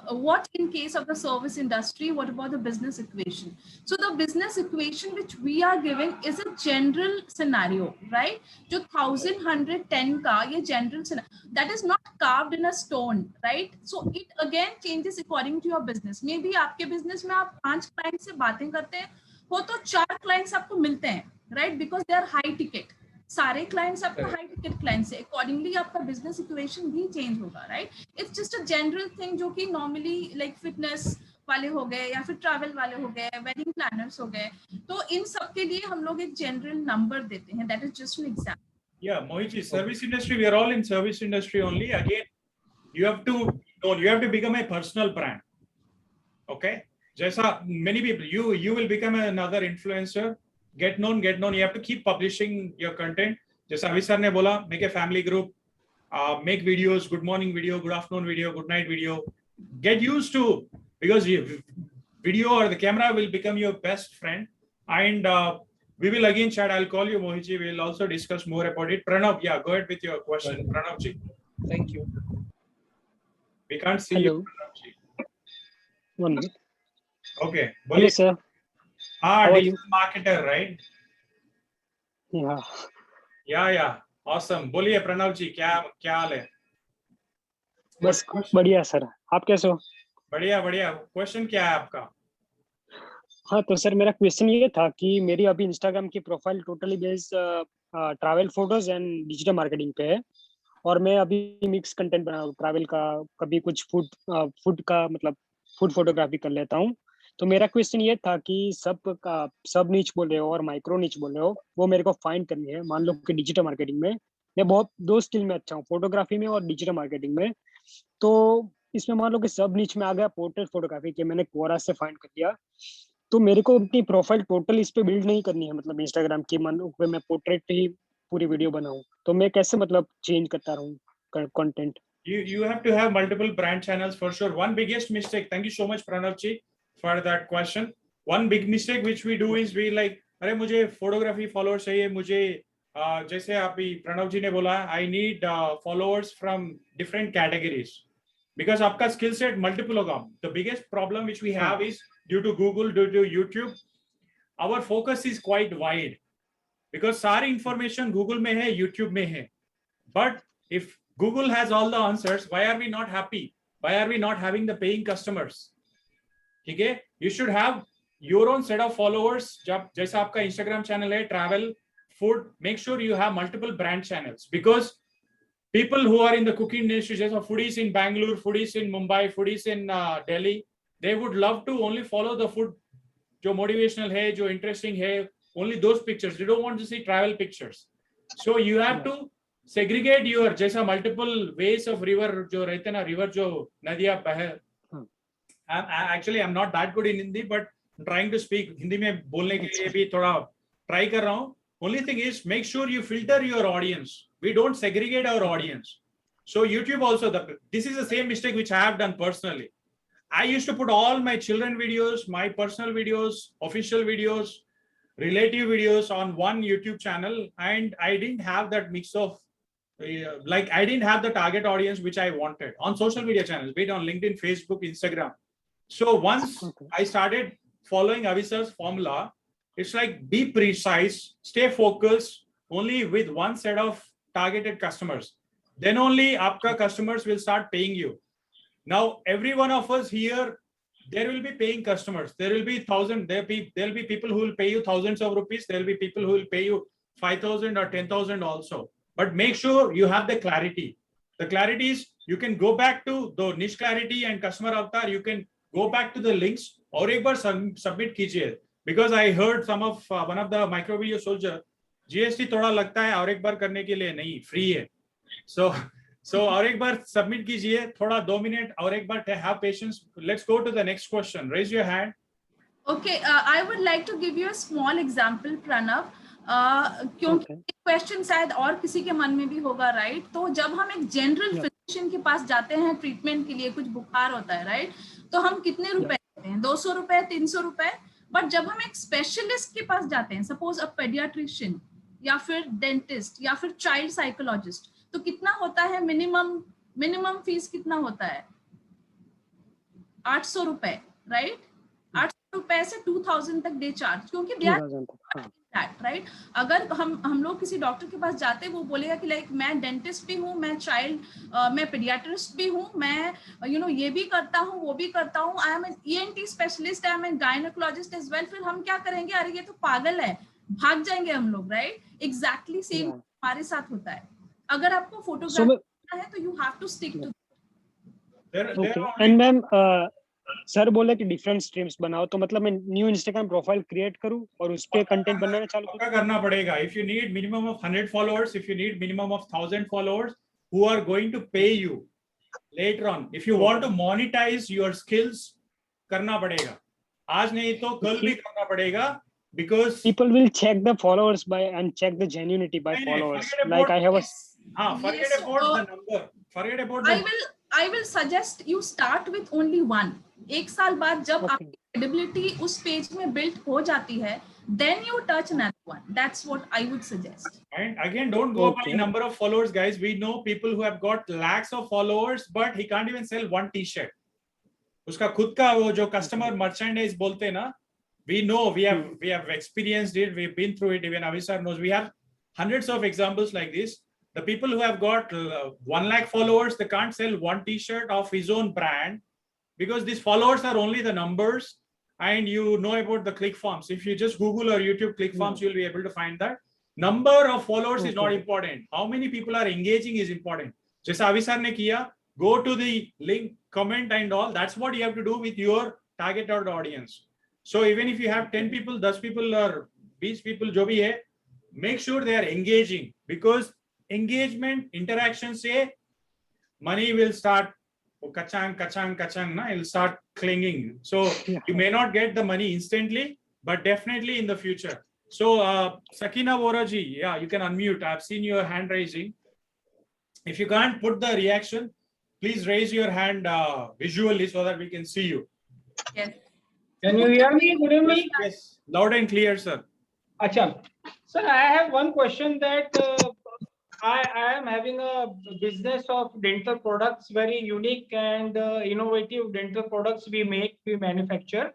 what in case of the service industry, what about the business equation? So the business equation which we are giving is a general scenario, right? जो 1,110 का ये general scenario, that is not carved in a stone, right? So it again changes according to your business. Maybe आपके business में आप 5 clients से बातें करते हैं, हो तो 4 clients आपको मिलते हैं, right? Because they are high ticket. सारे क्लाइंट्स आपका हाई टिकट क्लाइंट्स है, अकॉर्डिंगली आपका बिजनेस इक्वेशन भी चेंज होगा, right? It's just a general thing जो कि नॉर्मली लाइक फिटनेस वाले हो गए या फिर ट्रैवल वाले हो गए, वेडिंग प्लानर्स हो गए, तो इन सब के लिए हम लोग एक जनरल नंबर देते हैं. That is just an example. Yeah, Mohit ji, service industry, we are all in service industry only. Again, you have to become a personal brand. Okay, जैसा many people, you will become another influencer. Get known. You have to keep publishing your content. जैसा Avisar ने बोला, make a family group, make videos, good morning video, good afternoon video, good night video. Get used to, because video or the camera will become your best friend. And we will again chat. I'll call you, Mohit ji. We'll also discuss more about it. Pranav, yeah, go ahead with your question. Pranav ji. Thank you. We can't see Hello. you, Pranav ji. 1 minute. Okay. Hello, sir. How are you? Digital marketer, right? Yeah. Yeah. Awesome. बोलिए प्रणव जी, क्या हाल है? बस बढ़िया sir, आप कैसे हो? बढ़िया. Question क्या है आपका? हाँ तो सर मेरा क्वेश्चन ये था कि मेरी अभी इंस्टाग्राम की profile totally based travel photos and digital marketing पे है, और मैं अभी मिक्स कंटेंट बना रहा हूँ, ट्रैवल का, कभी कुछ फूड का मतलब फूड फोटोग्राफी कर लेता हूँ, तो मेरा क्वेश्चन ये था कि सब नीच बोल रहे हो और माइक्रो नीच बोल रहे हो, वो मेरे को फाइंड करनी है। मान लो कि डिजिटल मार्केटिंग में मैं बहुत 2 स्किल में अच्छा हूँ, फोटोग्राफी में और डिजिटल मार्केटिंग में। तो इसमें मान लो कि सब नीच में आ गया पोर्ट्रेट फोटोग्राफी के, मैंने क्वोरा से फाइंड कर लिया। तो मेरे को अपनी प्रोफाइल टोटल इस पे बिल्ड नहीं करनी है, मतलब इंस्टाग्राम की मान लो कि मैं पोर्ट्रेट पे ही पूरी वीडियो बनाऊं, तो मैं कैसे मतलब चेंज करता रहूं content? You have to have multiple brand channels for sure. One biggest mistake, thank you so much Pranav ji for that question. One big mistake which we do is we like, अरे मुझे photography followers चाहिए, मुझे जैसे अभी प्रणव जी ने बोला, I need followers from different categories, because आपका skill set multiple होगा. The biggest problem which we have is due to Google, due to YouTube, our focus is quite wide, because सारी information Google में है, YouTube में है. But if Google has all the answers, why are we not happy? Why are we not having the paying customers? Okay, you should have your own set of followers. जब जैसा आपका Instagram channel है, travel, food, make sure you have multiple brand channels, because people who are in the cooking industry, जैसा foodies in Bangalore, foodies in Mumbai, foodies in Delhi, they would love to only follow the food जो motivational है, जो interesting है, only those pictures. They don't want to see travel pictures. So you have to segregate your जैसा multiple ways of river जो रहते ना, river जो नदियाँ बह. Actually I'm not that good in Hindi, but I'm trying to speak Hindi में बोलने के लिए भी थोड़ा try कर रहा हूँ. Only thing is make sure you filter your audience. We don't segregate our audience. So YouTube also, this is the same mistake which I have done personally. I used to put all my children videos, my personal videos, official videos, relative videos on one YouTube channel, and I didn't have that mix of like I didn't have the target audience which I wanted on social media channels, be it on LinkedIn, Facebook, Instagram. So once I started following Avisar's formula, it's like be precise, stay focused only with one set of targeted customers. Then only aapka customers will start paying you. Now every one of us here, there will be paying customers. There will be there'll be people who will pay you thousands of rupees. There will be people who will pay you 5,000 or 10,000 also. But make sure you have the clarity. The clarity is you can go back to the niche clarity and customer avatar. You can go back to the links और एक बार submit कीजिए. Because I heard some of one of the micro video soldier, GST थोड़ा लगता है और एक बार करने के लिए नहीं, free है. So और एक बार submit कीजिए, थोड़ा 2 मिनट और एक बार have patience. Let's go to the next question. Raise your hand. Okay, I would like to give you a small example, Pranav. क्योंकि क्वेश्चन शायद और किसी के मन में भी होगा, राइट? तो जब हम एक जनरल फिजिशियन के पास जाते हैं ट्रीटमेंट के लिए, कुछ बुखार होता है, राइट, तो हम कितने रुपए देते हैं? 200 रुपए, 300 रुपए. बट जब हम एक स्पेशलिस्ट के पास जाते हैं, सपोज अ पेडियाट्रिशियन या फिर डेंटिस्ट या फिर चाइल्ड साइकोलॉजिस्ट, तो कितना होता है? मिनिमम फीस कितना होता है? 800 रुपए, राइट? 800 रुपए से 2000 तक दे चार्ज, क्योंकि दे आर राइट. अगर हम लोग किसी डॉक्टर के पास जाते हैं, वो बोलेगा कि लाइक मैं डेंटिस्ट भी हूँ, मैं पेडियाट्रिस्ट भी हूँ, मैं ये भी करता हूँ, वो भी करता हूँ, I am an ENT specialist, I am an gynaecologist as well. फिर हम क्या करेंगे? अरे ये तो पागल है, भाग जाएंगे हम लोग, राइट? एग्जैक्टली सेम हमारे साथ होता है. अगर आपको फोटोग्राफी करना है तो you have to stick to. And ma'am sir बोले कि डिफरेंट स्ट्रीम्स बनाओ, तो मतलब मैं न्यू इंस्टाग्राम प्रोफाइल क्रिएट करूं और उस पे कंटेंट बनाना चालू करूं? करना पड़ेगा. If you need minimum of 100 followers, if you need minimum of 1000 followers who are going to pay you later on, if you want to monetize your skills, करना पड़ेगा. आज नहीं तो कल भी करना पड़ेगा, because people will check the followers by and check the genuinity by followers. Like I have a forget about the number, forget about the I will suggest you start with only one. एक साल बाद जब आपकी credibility उस page में built हो जाती है, then you touch another one. That's what I would suggest. And again, don't go by number of followers, guys. We know people who have got lakhs of followers, but he can't even sell one T-shirt. उसका खुद का वो जो customer merchandise बोलते हैं ना, we know, we have experienced it, we've been through it. Even Avisar knows. We have hundreds of examples like this. The people who have got 1 lakh followers, they can't sell one T-shirt of his own brand, because these followers are only the numbers. And you know about the click farms. If you just Google or YouTube click farms, you'll be able to find that. Number of followers is not important. How many people are engaging is important. जैसा Avisar ने किया, go to the link, comment and all. That's what you have to do with your targeted audience. So even if you have 10 people, 10 people or 20 people, जो भी है, make sure they are engaging, because engagement, interaction से money will start kachang, kachang, kachang, na? It will start clinging. So you may not get the money instantly, but definitely in the future. So Sakina Voraji, yeah, you can unmute. I've seen your hand raising. If you can't put the reaction, please raise your hand visually so that we can see you. Yes. Can you hear me? Good evening. Yes, loud and clear, sir. Acha. Sir, I have one question that I am having a business of dental products, very unique and innovative dental products we manufacture.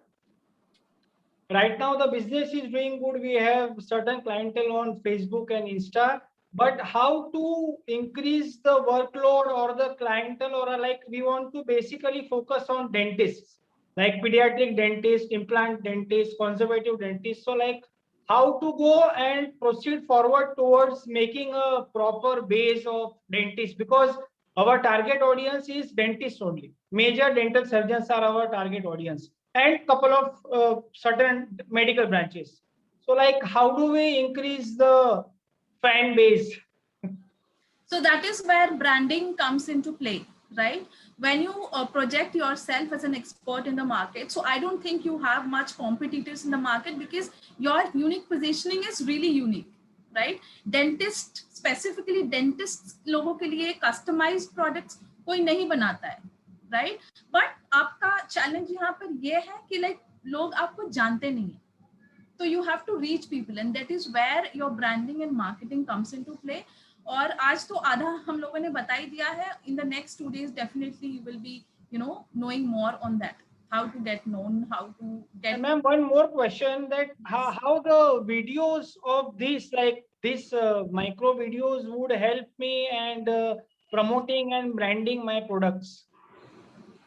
Right now, the business is doing good. We have certain clientele on Facebook and Insta. But how to increase the workload or the clientele, or like we want to basically focus on dentists, like pediatric dentist, implant dentist, conservative dentist. So like how to go and proceed forward towards making a proper base of dentists, because our target audience is dentists only. Major dental surgeons are our target audience, and couple of certain medical branches. So like how do we increase the fan base? So that is where branding comes into play, right? When you project yourself as an expert in the market, so I don't think you have much competitors in the market, because your unique positioning is really unique, right? Dentist, specifically dentists लोगों के लिए customized products कोई नहीं बनाता है, right? But आपका challenge यहाँ पर ये है कि like लोग आपको जानते नहीं हैं. So you have to reach people, and that is where your branding and marketing comes into play. और आज तो आधा हम लोगों ने बता ही दिया है. In the next 2 days, definitely you will be, knowing more on that, how to get known, how to get. And ma'am, one more question, that how the videos of this, like this micro videos would help me and promoting and branding my products.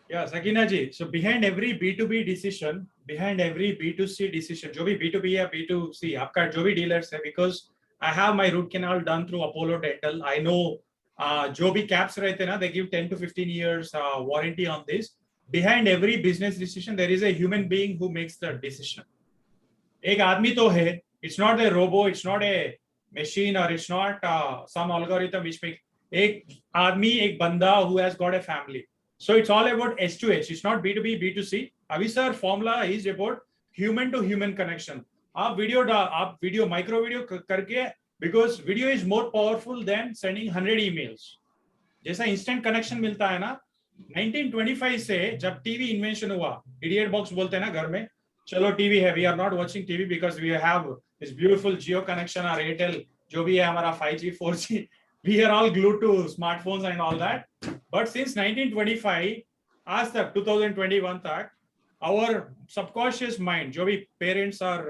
Yeah, Sakina ji. So behind every B2B decision, behind every B2C decision, जो भी B2B या B2C, आपका जो भी dealers है, because I have my root canal done through Apollo Dental. I know जो भी caps रहते ना, they give 10 to 15 years warranty on this. Behind every business decision, there is a human being who makes the decision. एक आदमी तो है. It's not a robo, it's not a machine, or it's not some algorithm which makes. एक आदमी, एक बंदा who has got a family. So it's all about S2H. It's not B2B, B2C. Avi sir, formula is about human to human connection. आप video micro video करके, because video is more powerful than sending 100 emails. जैसा instant connection मिलता है ना, 1925 से जब TV invention हुआ, idiot box बोलते हैं ना घर में, चलो TV है, we are not watching TV because we have this beautiful Jio connection or Airtel, जो भी है हमारा 5G, 4G, we are all glued to smartphones and all that. But since 1925, आज तक 2021 तक, our subconscious mind, जो भी parents are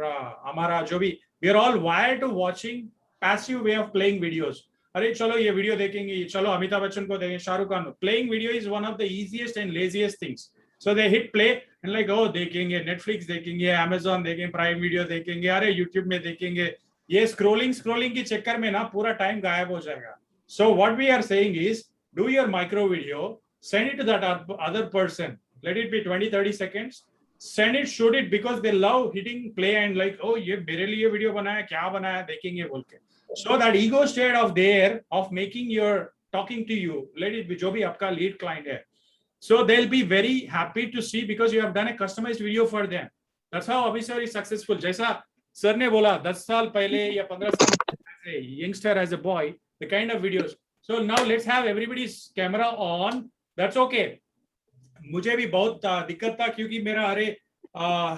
हमारा जो भी, we are all wired to watching passive way of playing videos. अरे चलो ये video देखेंगे, चलो अमिताभ बच्चन को देखेंगे, Shahrukh Khan. Playing video is one of the easiest and laziest things. So they hit play and like, oh देखेंगे, Netflix देखेंगे, Amazon देखेंगे, Prime Video देखेंगे, अरे YouTube में देखेंगे. ये scrolling के चक्कर में ना पूरा time गायब हो जाएगा. So what we are saying is, do your micro video, send it to that other person. Let it be 20-30 seconds. Send it, shoot it, because they love hitting play and like, oh, ये मेरे लिए video बनाया, क्या बनाया, देखेंगे बोल के. So that ego state of there of making your talking to you, let it be जो भी आपका lead client है. So they'll be very happy to see, because you have done a customized video for them. That's how Abhi sir is successful. जैसा sir ने बोला 10 साल पहले या 15 साल as a youngster, as a boy, the kind of videos. So now let's have everybody's camera on. That's okay. मुझे भी बहुत दिक्कत था, क्योंकि मेरा अरे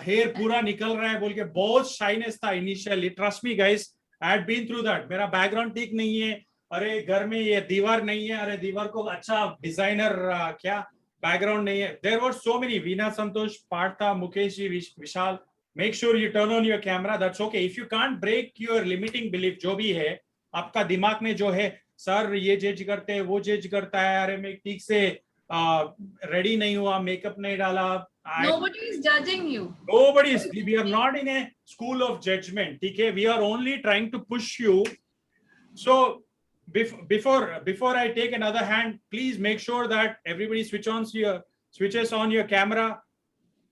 हेयर पूरा निकल रहा है बोल के बहुत शाइनेस था initially. Trust me guys, I had been through that. मेरा बैकग्राउंड ठीक नहीं है, अरे घर में ये दीवार नहीं है, अरे दीवार को अच्छा डिजाइनर क्या बैकग्राउंड नहीं है. There were so many. Veena Santosh, Partha, Mukesh ji, Vishal, make sure you turn on your camera. That's okay. If you can't break your limiting belief, जो भी है आपका दिमाग में जो है, सर ये जज करते हैं, वो जज करता है, अरे मैं ठीक से रेडी नहीं हुआ, मेकअप नहीं डाला. Nobody is judging you. Nobody is. We are not in a school of judgment. Okay, we are only trying to push you. So before I take another hand, please make sure that everybody switches on your camera.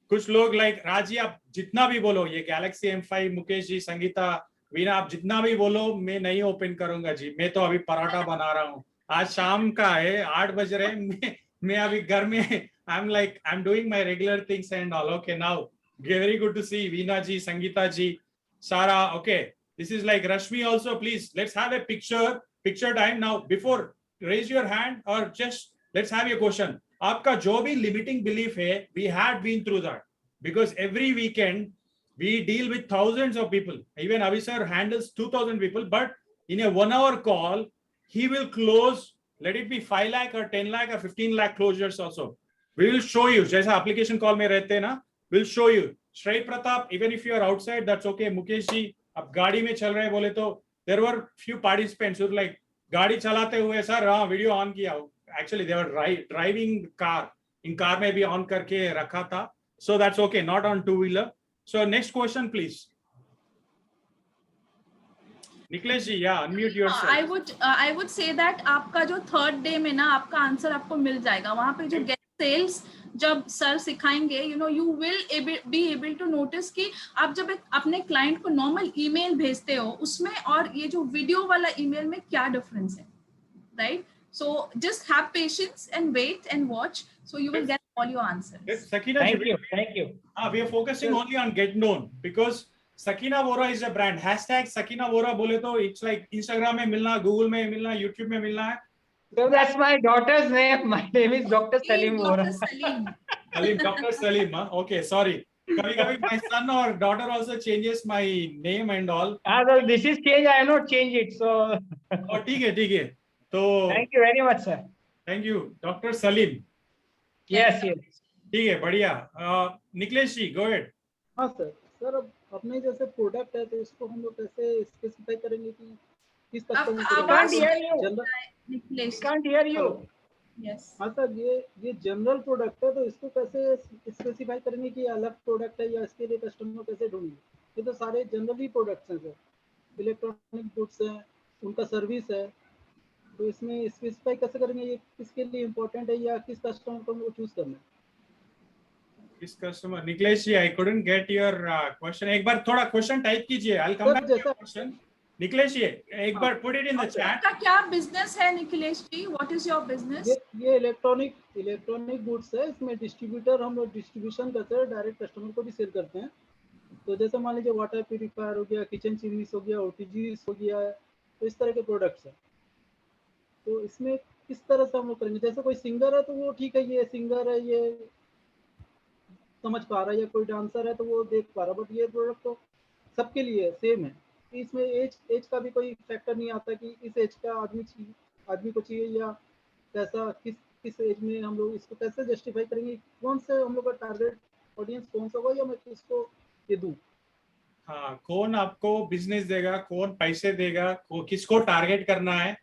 कुछ लोग like राजी, आप जितना भी बोलो, ये Galaxy M5, Mukesh ji, Sangeeta, Veena, आप जितना भी बोलो, मैं नहीं ओपन करूंगा जी, मैं तो अभी पराठा बना रहा हूँ, आज शाम का है, 8 बज रहे हैं, मैं अभी घर में, I am doing my regular things and all. Okay, now very good to see Veena ji, Sangeeta ji, Sara. Okay, this is like Rashmi also. Please, let's have a picture time now. Before, raise your hand or just let's have your question. आपका जो भी limiting belief है, we had been through that because every weekend we deal with thousands of people. Even Avi sir handles 2,000 people, but in a 1 hour call, he will close. Let it be 5 lakh or 10 lakh or 15 lakh closures also. We will show you. जैसा application call में रहते हैं ना, we'll show you. Shray Pratap, even if you are outside, that's okay. Mukesh ji, अब गाड़ी में चल रहे बोले तो there were few participants who were like, गाड़ी चलाते हुए सर हाँ वीडियो ऑन किया. Actually they were driving car. In car में भी ऑन करके रखा था. So that's okay, not on two-wheeler. So next question, please. Niklesh ji, yeah, unmute yourself. I would say that आपका जो थर्ड डे में ना आपका आंसर आपको मिल जाएगा. वहां पे जो गेट सेल्स जब सर सिखाएंगे, you will be able to notice कि आप जब अपने क्लाइंट को नॉर्मल ईमेल भेजते हो उसमें और ये जो वीडियो वाला ईमेल में क्या डिफरेंस है, right? So just have patience and wait and watch. So you will get all your answers. Yes, Sakina, thank you. We are focusing only on get known because Sakina Vora is a brand. Hashtag Sakina Vora bole to it's like Instagram mein milna, Google mein milna, YouTube mein milna hai. So that's my daughter's name. My name is Dr. Salim Vora. Salim, Dr. Salim, huh? Okay, sorry. Kabhi my son or daughter also changes my name and all. So this is change. I have not changed it. So. Oh, ठीक है. तो. Thank you very much, sir. Thank you, Dr. Salim. Yes. ठीक है, बढ़िया. निकलेश जी, go ahead. हाँ sir अब अपने जैसे प्रोडक्ट है तो इसको हम लोग कैसे स्पेसिफाई करेंगे कि किस कस्टमर को can't hear you. Yes. हाँ सर ये जनरल प्रोडक्ट है तो इसको कैसे स्पेसिफाई करेंगे कि अलग प्रोडक्ट है या इसके लिए कस्टमर कैसे ढूंढेंगे? ये तो सारे जनरली प्रोडक्ट्स हैं सर, इलेक्ट्रॉनिक गुड्स हैं, उनका सर्विस है, तो इसमें स्पेसिफाई कैसे करेंगे ये किसके लिए इम्पोर्टेंट है या किस कस्टमर को हमको चूज करना है? किस customer? Niklesh ji, I couldn't get your question. एक बार थोड़ा क्वेश्चन टाइप कीजिए. I'll come back to your question. Niklesh जी, एक बार put it in the chat. आपका क्या बिजनेस है निकलेश जी? What is your business? ये इलेक्ट्रॉनिक गुड्स है. इसमें डिस्ट्रीब्यूटर हम लोग डिस्ट्रीब्यूशन करते हैं, डायरेक्ट कस्टमर को भी सेल करते हैं. तो जैसे मान लीजिए वाटर प्यूरिफायर हो गया, किचन चिमनीस हो गया, OTGs हो गया, तो इस तरह के प्रोडक्ट्स हैं. तो इसमें किस तरह से हम लोग करेंगे? जैसे कोई सिंगर है तो वो ठीक है, ये सिंगर है, ये समझ पा रहा है, या कोई डांसर है तो वो देख पा रहा है, बट ये प्रोडक्ट तो सबके लिए सेम है. इसमें एज का भी कोई फैक्टर नहीं आता कि इस एज का आदमी को चाहिए या कैसा, किस एज में हम लोग इसको कैसे जस्टिफाई करेंगे? कौन से हम लोग का टारगेट ऑडियंस कौन सा होगा या मैं किसको ये दूं? हाँ, कौन आपको बिजनेस देगा, कौन पैसे देगा, किसको टारगेट करना है?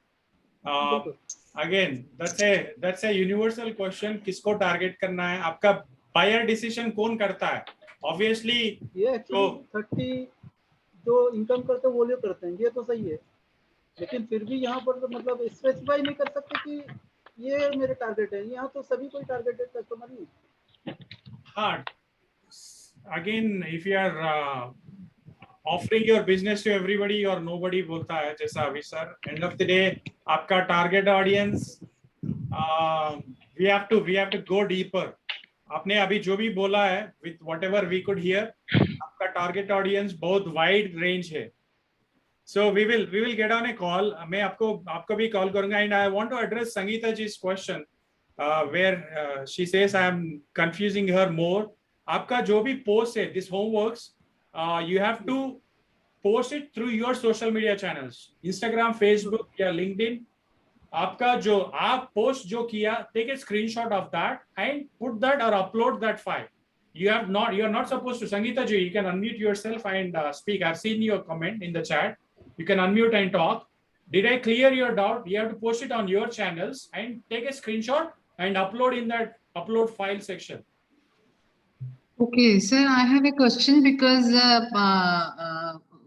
Again, that's a universal question. किसको टारगेट करना है? आपका बायर डिसीजन कौन करता है? Obviously, ये 30 जो इनकम करते हैं वो लोग करते हैं, ये तो सही है, लेकिन फिर भी यहाँ पर मतलब स्पेसिफाई नहीं कर सकते कि ये मेरे टारगेट है. यहाँ तो सभी कोई टारगेटेड कस्टमर ही. हाँ, again, if you are offering your business to everybody or nobody बोलता है, जैसा अभी sir, end of the day आपका target audience, we have to go deeper. आपने अभी जो भी बोला है, with whatever we could hear, आपका target audience बहुत wide range है. So we will get on a call. मैं आपको भी call करूँगा, and I want to address Sangeeta ji's question where she says I am confusing her more. आपका जो भी post है, this homeworks, you have to post it through your social media channels, Instagram, Facebook या LinkedIn. आपका जो आप post जो किया, take a screenshot of that and put that or upload that file. You are not supposed to. Sangeeta ji, you can unmute yourself and speak. I've seen your comment in the chat. You can unmute and talk. Did I clear your doubt? You have to post it on your channels and take a screenshot and upload in that upload file section. Okay, sir, I have a question because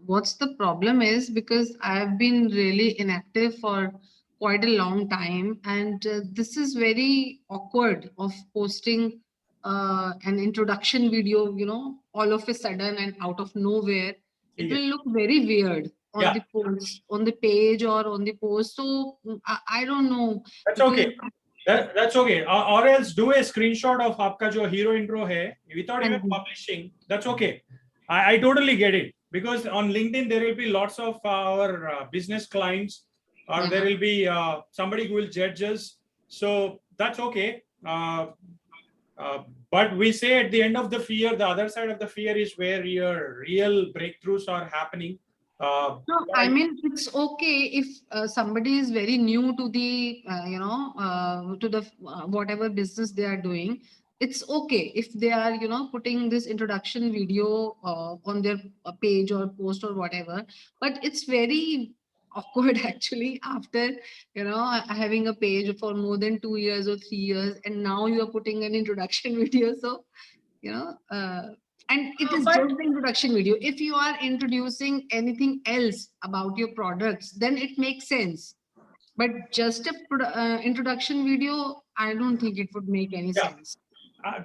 what's the problem is because I have been really inactive for quite a long time, and this is very awkward of posting an introduction video, you know, all of a sudden and out of nowhere, it will look very weird on Yeah. the post, on the page or on the post. So I don't know. That's because- okay. That's okay. Or else do a screenshot of आपका जो hero intro है without even publishing. That's okay. I totally get it, because on LinkedIn there will be lots of our business clients, or there will be somebody who will judge us. So that's okay. But we say at the end of the fear, the other side of the fear is where your real breakthroughs are happening. No, I mean, it's okay if somebody is very new to the, to the whatever business they are doing. It's okay if they are, you know, putting this introduction video on their page or post or whatever. But it's very awkward actually after, you know, having a page for more than 2 years or 3 years, and now you are putting an introduction video. So, you know, and it is just the introduction video. If you are introducing anything else about your products, then it makes sense. But just a introduction video, I don't think it would make any sense.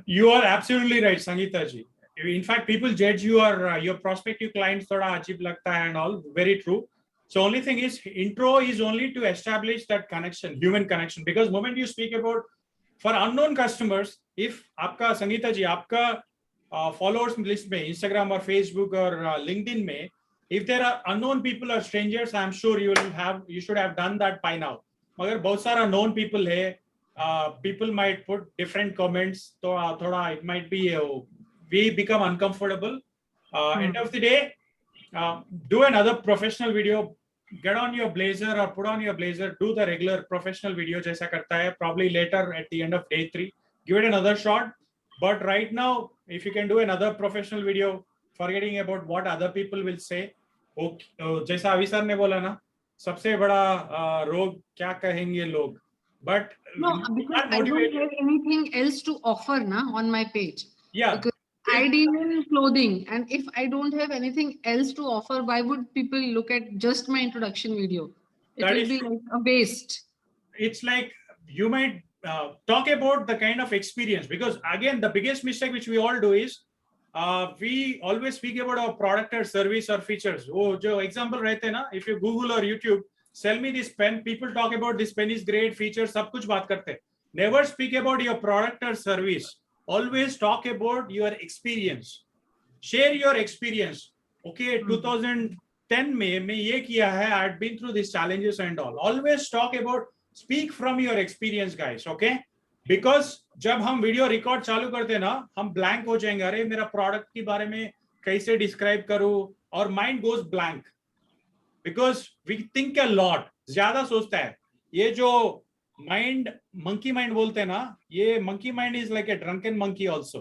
You are absolutely right, Sangeeta ji. In fact, people judge your prospective clients thoda ajib lagta hai and all. Very true. So only thing is, intro is only to establish that connection, human connection. Because moment you speak about for unknown customers, if आपका Sangeeta ji आपका followers list में Instagram or Facebook or LinkedIn में, if there are unknown people or strangers, I'm sure you should have done that by now. मगर बहुत सारा known people है, people might put different comments, so thoda it might be we become uncomfortable. End of the day, do another professional video. Get on your blazer or put on your blazer. Do the regular professional video जैसा करता है. Probably later at the end of day 3, give it another shot. But right now, if you can do another professional video, forgetting about what other people will say. Okay, जैसा अभी sir ने बोला ना, सबसे बड़ा रोग क्या कहेंगे लोग. But no, because I don't have anything else to offer na on my page. Yeah. Because I deal in clothing, and if I don't have anything else to offer, why would people look at just my introduction video? It will be like a waste. It's like you might talk about the kind of experience, because again, the biggest mistake which we all do is we always speak about our product or service or features. Oh, jo example रहते ना, if you Google or YouTube, sell me this pen, people talk about this pen is great, features, सब कुछ बात करते. Never speak about your product or service. Always talk about your experience. Share your experience. Okay, 2010 में मैं ये किया है. I had been through these challenges and all. Always talk about, speak from your experience, guys. Okay, because जब हम video record चालू करते हैं ना, हम ब्लैंक हो जाएंगे. अरे मेरा प्रोडक्ट के बारे में कैसे डिस्क्राइब करूं, और mind goes blank, because we think a lot. ज्यादा सोचता है. ये जो माइंड, मंकी माइंड बोलते हैं ना, ये monkey mind is like a drunken monkey also.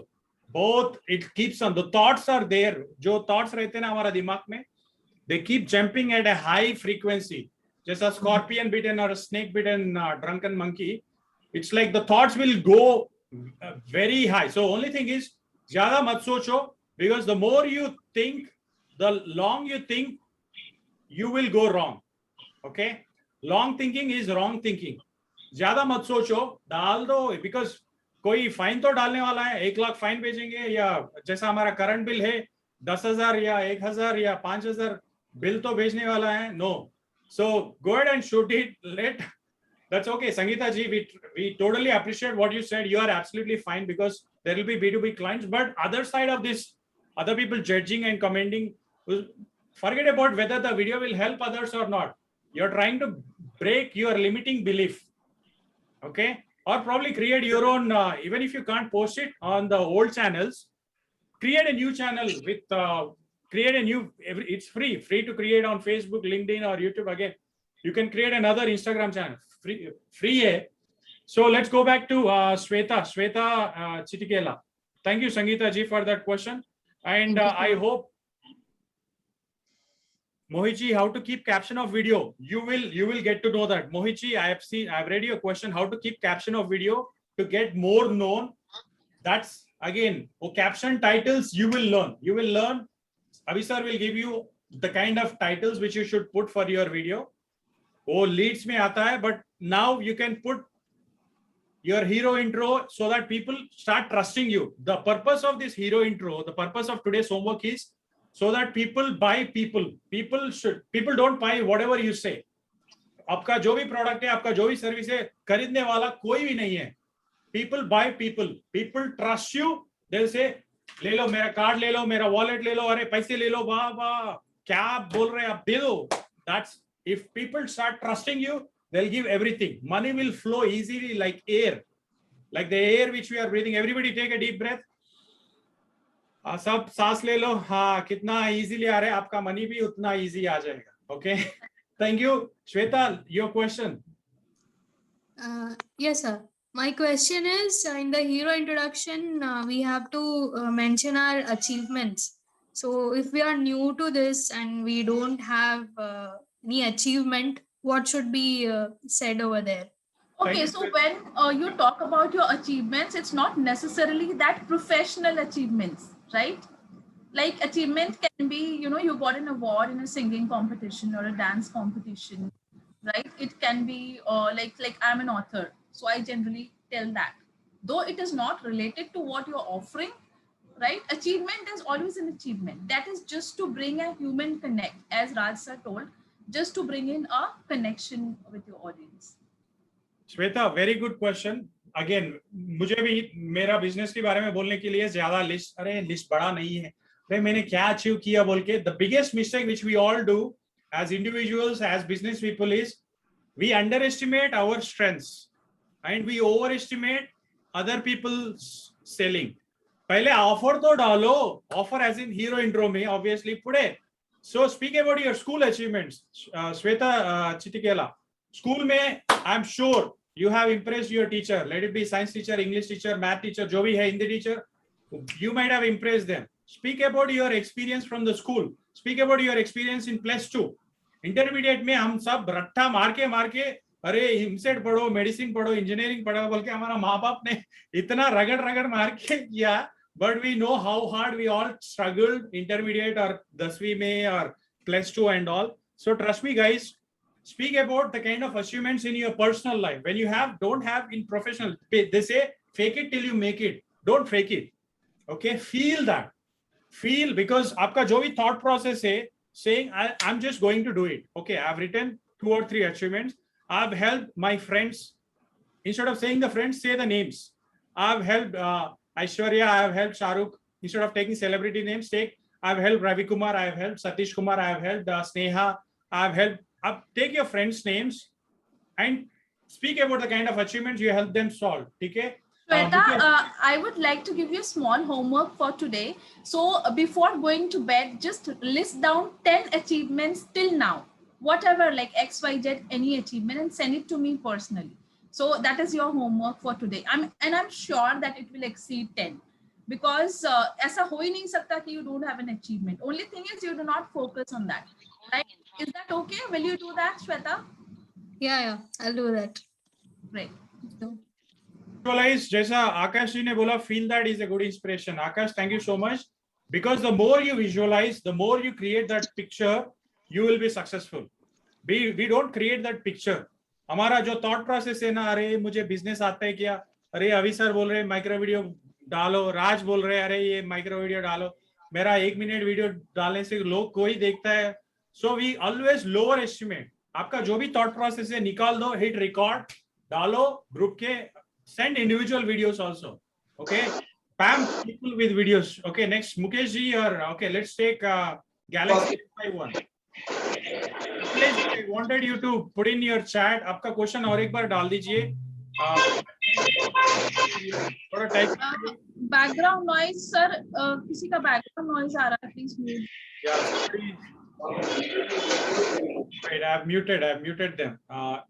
Both it keeps on, the thoughts are there. जो थॉट्स रहते हैं ना हमारा दिमाग में, they keep jumping at a high frequency. जैसा स्कॉर्पियन बिटन और snake bitten drunken monkey, it's like the thoughts will go very high. So only thing is, zyada mat socho, because the more you think, the long you think, you will go wrong. Okay, long thinking is wrong thinking. zyada mat socho, डाल दो, because कोई fine तो डालने वाला है. 1 lakh fine भेजेंगे, या जैसा हमारा करंट बिल है 10,000 या 1,000 या 5,000 बिल तो भेजने वाला है. No, so go ahead and shoot it. That's okay, Sangeeta ji. We totally appreciate what you said. You are absolutely fine, because there will be B2B clients. But other side of this, other people judging and commenting, forget about whether the video will help others or not. You're trying to break your limiting belief. Okay, or probably create your own. Even if you can't post it on the old channels, create a new channel with. Create a new. It's free to create on Facebook, LinkedIn, or YouTube. Again, you can create another Instagram channel. Free hai. So let's go back to Shweta Chitikela. Thank you, Sangeeta ji, for that question. And I hope, Mohit ji, how to keep caption of video. You will get to know that. Mohit ji, I've read your question, how to keep caption of video to get more known. That's again, caption titles you will learn. Abhi sir will give you the kind of titles which you should put for your video. वो leads में आता है, but now you can put your hero intro so that people start trusting you. The purpose of this hero intro, the purpose of today's homework is so that people buy people. People don't buy whatever you say. आपका जो भी product है, आपका जो भी service है, खरीदने वाला कोई भी नहीं है. People buy people. People trust you. They'll say, ले लो मेरा कार्ड ले लो, मेरा वॉलेट ले लो, अरे पैसे ले लो, वाह वाह क्या आप बोल रहे हैं, आप दे दो. That's if people start trusting you, they'll give everything. Money will flow easily like air, like the air which we are breathing. Everybody take a deep breath. सब सांस ले लो. हाँ, कितना easily आ रहा है, आपका money भी उतना easy आ जाएगा. Okay. Thank you. Shweta, your question. Yes, sir. My question is, in the hero introduction, we have to mention our achievements. So if we are new to this and we don't have any achievement, what should be said over there? Okay, so when you talk about your achievements, it's not necessarily that professional achievements, right? Like achievement can be, you know, you got an award in a singing competition or a dance competition, right? It can be like I'm an author, so I generally tell that, though it is not related to what you're offering, right? Achievement is always an achievement. That is just to bring a human connect, as Raj sir told, just to bring in a connection with your audience. Shweta, very good question. Again, मुझे भी मेरा business के बारे में बोलने के लिए ज्यादा लिस्ट बड़ा नहीं है. भाई मैंने क्या अचीव किया बोल के. The biggest mistake which we all do as individuals, as business people is we underestimate our strengths and we overestimate other people's selling. पहले ऑफर तो डालो. Offer as in hero intro में obviously पुढे. So speak about your school achievements. Shweta Chitikela. School में I'm sure you have impressed your teacher. Let it be science teacher, English teacher, math teacher, जो भी है, Hindi teacher. You might have impressed them. Speak about your experience from the school. Speak about your experience in +2. Intermediate में हम सब रट्टा मार के अरे हिमसेट पढ़ो, मेडिसिन पढ़ो, इंजीनियरिंग पढ़ो बोल के हमारा माँ बाप ने इतना रगड़ मार के किया. But we know how hard we all struggled intermediate or 10वीं में or +2 and all. So trust me guys, speak about the kind of achievements in your personal life. When you don't have in professional, they say fake it till you make it. Don't fake it. Okay, feel that. Feel, because आपका जो भी thought process है saying I'm just going to do it. Okay, I've written 2 or 3 achievements. I've helped my friends. Instead of saying the friends, say the names. I've helped Aishwarya, I've helped Shahrukh. Instead of taking celebrity names, I've helped Ravi Kumar, I've helped Satish Kumar, I've helped Sneha, I've helped. Take your friends' names and speak about the kind of achievements you help them solve. Okay? Shweta, I would like to give you a small homework for today. So before going to bed, just list down 10 achievements till now, whatever, like XYZ, any achievement, and send it to me personally. So that is your homework for today. I'm sure that it will exceed 10 because ऐसा हो ही नहीं सकता कि you don't have an achievement. Only thing is you do not focus on that. Right? Is that okay? Will you do that, Shweta? Yeah, I'll do that. Great. Visualize, जैसा आकाश जी ने बोला, feel that is a good inspiration. Akash, thank you so much. Because the more you visualize, the more you create that picture, you will be successful. We don't create that picture. हमारा जो thought process है ना, अरे मुझे business आता है क्या, अरे अभी सर बोल रहे हैं माइक्रो वीडियो डालो, राज बोल रहे हैं अरे ये माइक्रो वीडियो डालो, मेरा 1 मिनट वीडियो डालने से लोग कोई देखता है. So we always lower estimate. आपका जो भी thought process है निकाल दो, hit record, डालो ग्रुप के, send individual videos also. Okay, spam people with videos. Okay, next Mukesh ji, or okay, let's take Galaxy M51. I wanted you to put in your chat. आपका question और एक बार डाल दीजिए. थोड़ा type. Background noise, sir. किसी का background noise आ रहा है, please mute. Yeah, wait, I've muted them.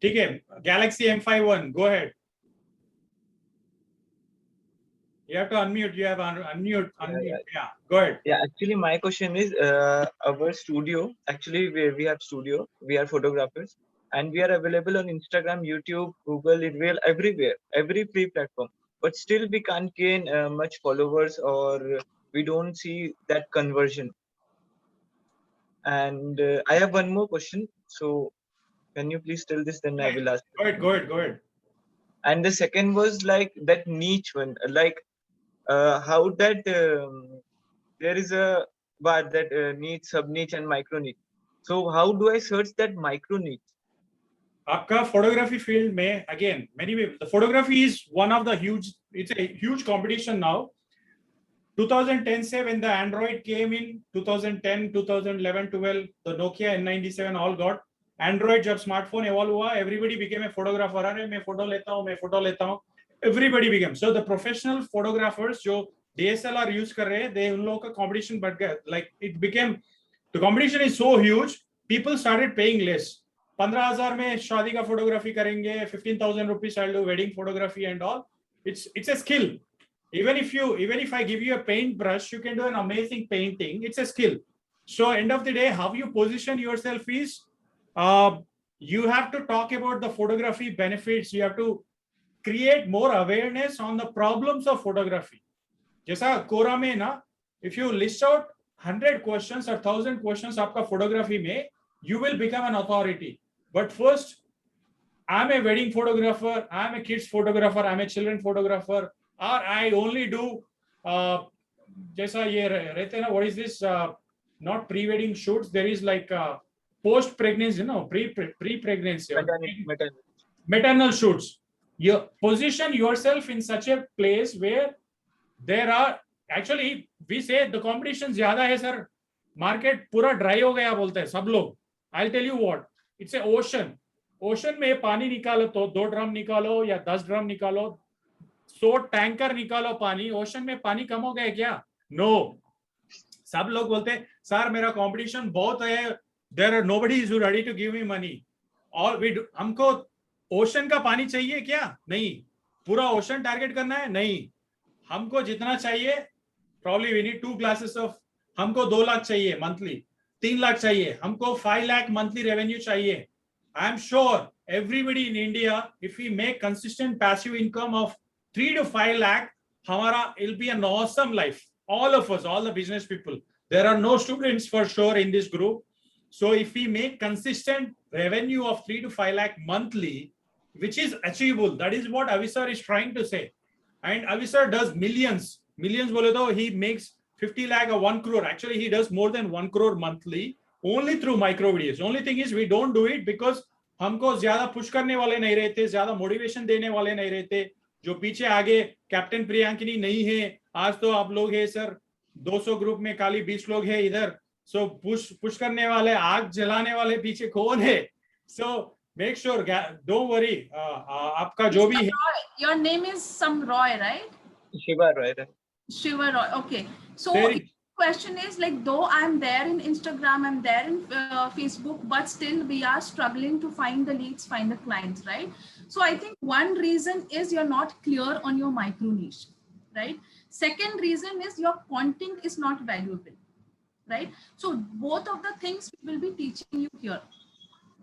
ठीक है, Galaxy M51, go ahead. You have to unmute. You have unmute. Yeah, go ahead. Yeah, actually, my question is our studio. Actually, we have studio. We are photographers, and we are available on Instagram, YouTube, Google, everywhere, every free platform. But still, we can't gain much followers, or we don't see that conversion. And I have one more question. So, can you please tell this? Then I will ask. Go ahead. And the second was like that niche one, like how that there is a bar that niche, sub niche, and micro niche. So how do I search that micro niche? आपका photography field में again many people, the photography is one of the huge, it's a huge competition now. 2010 से when the Android came in 2010, 2011, 12, the Nokia N97 all got Android. जब smartphone evolve हुआ, everybody became a photographer. अरे मैं photo लेता हूँ. Everybody became, so the professional photographers जो DSLR use कर रहे हैं, they उन लोगों का competition बढ़ गया. Like it became, the competition is so huge, people started paying less. 15,000 में शादी का photography करेंगे, 15,000 rupees I'll do wedding photography and all. It's a skill. Even if I give you a paintbrush, you can do an amazing painting. It's a skill. So end of the day, how you position yourself is, you have to talk about the photography benefits. You have to create more awareness on the problems of photography. जैसा कोरा में ना, if you list out 100 questions or 1,000 questions आपका photography में, you will become an authority. But first, I'm a wedding photographer, I'm a kids photographer, I'm a children photographer, or I only do जैसा ये रहते हैं ना, what is this? Not pre-wedding shoots. There is like post-pregnancy, pre-pregnancy, maternal shoots. You position yourself in such a place where there are, actually we say the competition ज़्यादा है sir, market पूरा dry हो गया बोलते हैं सब लोग. I'll tell you what, it's a ocean. Ocean में पानी निकालो तो 2 ड्रम निकालो या 10 ड्रम निकालो, 100 टैंकर निकालो पानी, ओशन में पानी कम हो गया क्या? नो. सब लोग बोलते हैं सर मेरा कंपटीशन बहुत है, there are nobody is ready to give me money. और हमको ओशन का पानी चाहिए क्या? नहीं. पूरा ओशन टारगेट करना है? नहीं. हमको जितना चाहिए, probably we need 2 glasses of, हमको 2 लाख चाहिए मंथली, 3 लाख चाहिए, हमको 5 लाख मंथली रेवेन्यू चाहिए. I am sure everybody in India, if we make consistent passive income of 3 to 5 lakh, hamara, it'll be an awesome life. All of us, all the business people. There are no students for sure in this group. So if we make consistent revenue of 3 to 5 lakh monthly, which is achievable, that is what Avisar is trying to say. And Avisar does millions. Bole to, he makes 50 lakh or 1 crore. Actually, he does more than 1 crore monthly only through micro videos. Only thing is we don't do it because हमको ज़्यादा push करने वाले नहीं रहते, ज़्यादा motivation देने वाले नहीं रहते. जो पीछे आगे कैप्टन प्रियांकिनी नहीं है, आज तो आप लोग हैं सर, 200 ग्रुप में खाली 20 लोग हैं इधर. सो पुश करने वाले, आग जलाने वाले पीछे कौन है? So make sure, don't worry, आपका जो भी है. Your name is some Roy, right? Shiva Roy. Shiva Roy. Okay. So question is like, though I'm there in Instagram, I'm there in Facebook, but still we are struggling to find the leads, find the clients, right? So I think one reason is you're not clear on your micro niche, right? Second reason is your content is not valuable, right? So both of the things we will be teaching you here,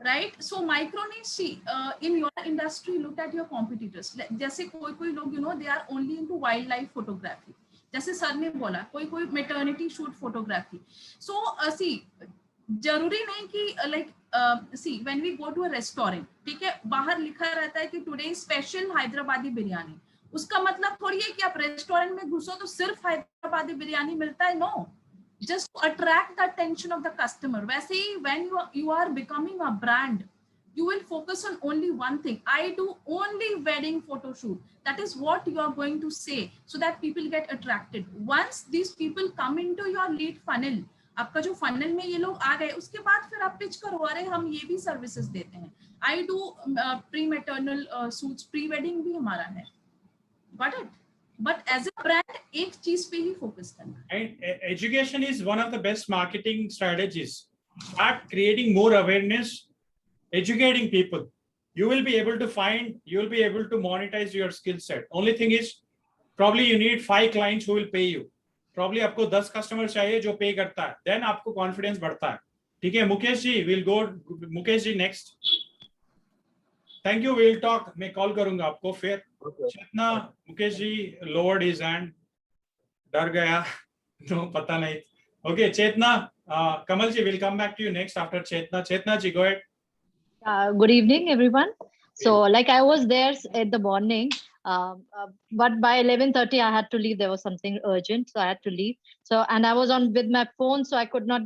right? So micro niche, see, in your industry, look at your competitors. जैसे कोई लोग, you know, they are only into wildlife photography. जैसे sir ने बोला, कोई maternity shoot photography. So see, जरूरी नहीं कि like see when we go to a restaurant, ठीक है, बाहर लिखा रहता है कि टुडे स्पेशल हैदराबादी बिरयानी. उसका मतलब थोड़ी है कि आप रेस्टोरेंट में घुसो तो सिर्फ हैदराबादी बिरयानी मिलता है. No, just to attract the attention of the customer. वैसे ही when you are becoming a brand, you will focus on only one thing. I do only wedding photo shoot. That is what you are going to say, so that people get attracted. Once these people come into your lead funnel, आपका जो funnel में ये लोग आ गए, उसके बाद फिर आप pitch करो, अरे हम ये भी services देते हैं. I do pre-maternal shoots, pre-wedding भी हमारा है. Got it? But as a brand, एक चीज पे ही focus करना. And education is one of the best marketing strategies. Start creating more awareness, educating people. You will be able to find, you will be able to monetize your skill set. Only thing is, probably you need 5 clients who will pay you. Probably आपको 10 customers चाहिए जो pay करता है. Then आपको confidence बढ़ता है. ठीक है, Mukesh ji, we'll go. Mukesh ji next. Thank you. We'll talk. मैं call करूँगा आपको फिर. चेतना, Mukesh ji lowered his hand. डर गया. No, पता नहीं. Okay, Chetna. Kamal ji, we'll come back to you next after Chetna. Chetna ji, go ahead. Good evening, everyone. So like I was there in the morning, but by 11:30 I had to leave. There was something urgent, so I had to leave. So and I was on with my phone, so I could not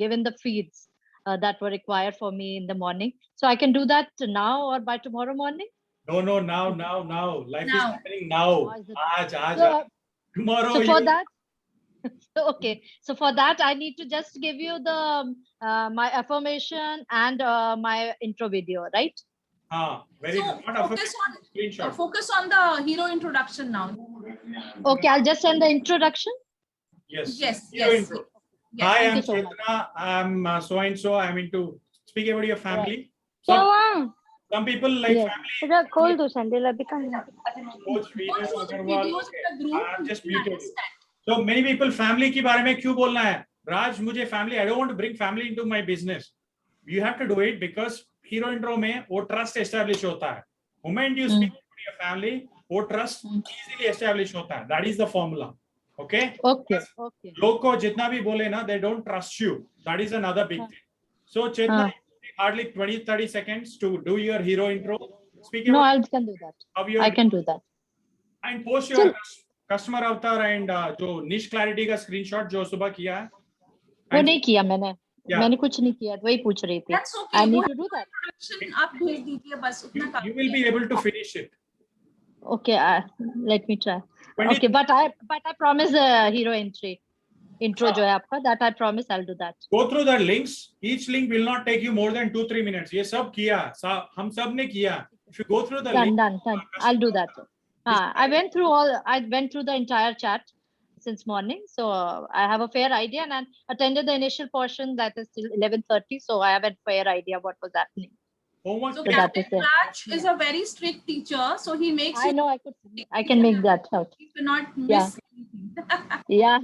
give in the feeds that were required for me in the morning. So I can do that now or by tomorrow morning. No, now. Life is Now. happening now. is it? Aaj. So, Tomorrow so for you. that, okay. So for that, I need to just give you the my affirmation and my intro video, right? Very So good. Not screenshot. focus on the hero introduction now. Okay, I'll just send the introduction. Yes. Yes. Hero intro. Hi, Thank I'm you so much. Chetna. I'm so and so. I'm into speak about your family. क्या Some people like Yes. हुआ खोल दो sandal अभी कहाँ Coach Veenu Go through the Agarwal. videos in the group. I'm just you will muted. understand. So many people family के बारे में क्यों बोलना है? Raj, मुझे family. I don't want to bring family into my business. You have to do it because hero intro में वो trust establish होता है. Moment you speak to your family, वो trust easily establish होता है. That is the formula. Okay? Okay. लोग को जितना भी बोले ना, they don't trust you. That is another big thing. So Chetna, hardly 20-30 seconds to do your hero intro. Speak No, about I can do that. how you I can do that. and post your customer avatar and जो niche clarity का screenshot जो सुबह किया है. वो नहीं किया मैंने. Yeah. मैंने कुछ नहीं किया. वही पूछ रही थी. That's okay. I need वो to do that. introduction आप भेज दीजिए बस उतना काफी You will be able to finish it. Okay, let me try. 20 Okay, but I promise hero intro जो है आपका, that I promise I'll do that. Go through the links. Each link will not take you more than 2-3 minutes. ये सब किया, हम सब ने किया. If you go through the link, Done. I'll do that. I went through the entire chat since morning, so I have a fair idea, and I attended the initial portion that is till 11:30, so I have a fair idea what was happening. Homework. So So that is Captain it. Raj is a very strict teacher, so he makes I know I can make that out. you cannot Yeah. miss anything. Yeah,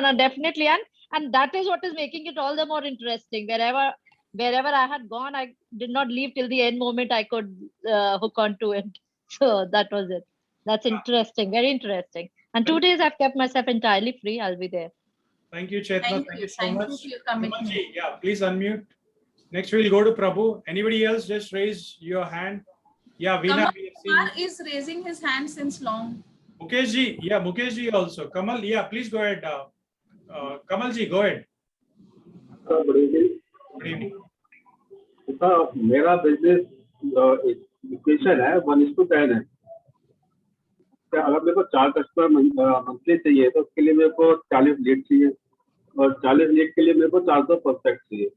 no, definitely, and that is what is making it all the more interesting. Wherever I had gone, I did not leave till the end moment. I could hook on to it. So that was it. That's interesting, very interesting. And 2 days I've kept myself entirely free. I'll be there. Thank you, Chetna. Thank you so Thank much. you for your commitment. Kamalji, yeah, please unmute. Next, we'll go to Prabhu. Anybody else? Just raise your hand. Yeah, Veena. Kamal we have seen- Kumar is raising his hand since long. Mukesh ji, yeah, Mukesh ji also. Kamal, yeah, please go ahead. Kamal ji, go ahead. Good evening. Good evening. मेरा business equation है 1:10 है. अगर मेरे को 4 customer monthly चाहिए तो उसके लिए मेरे को 40 लीड चाहिए और 40 लीड के लिए मेरे को 400 प्रोस्पेक्ट चाहिए.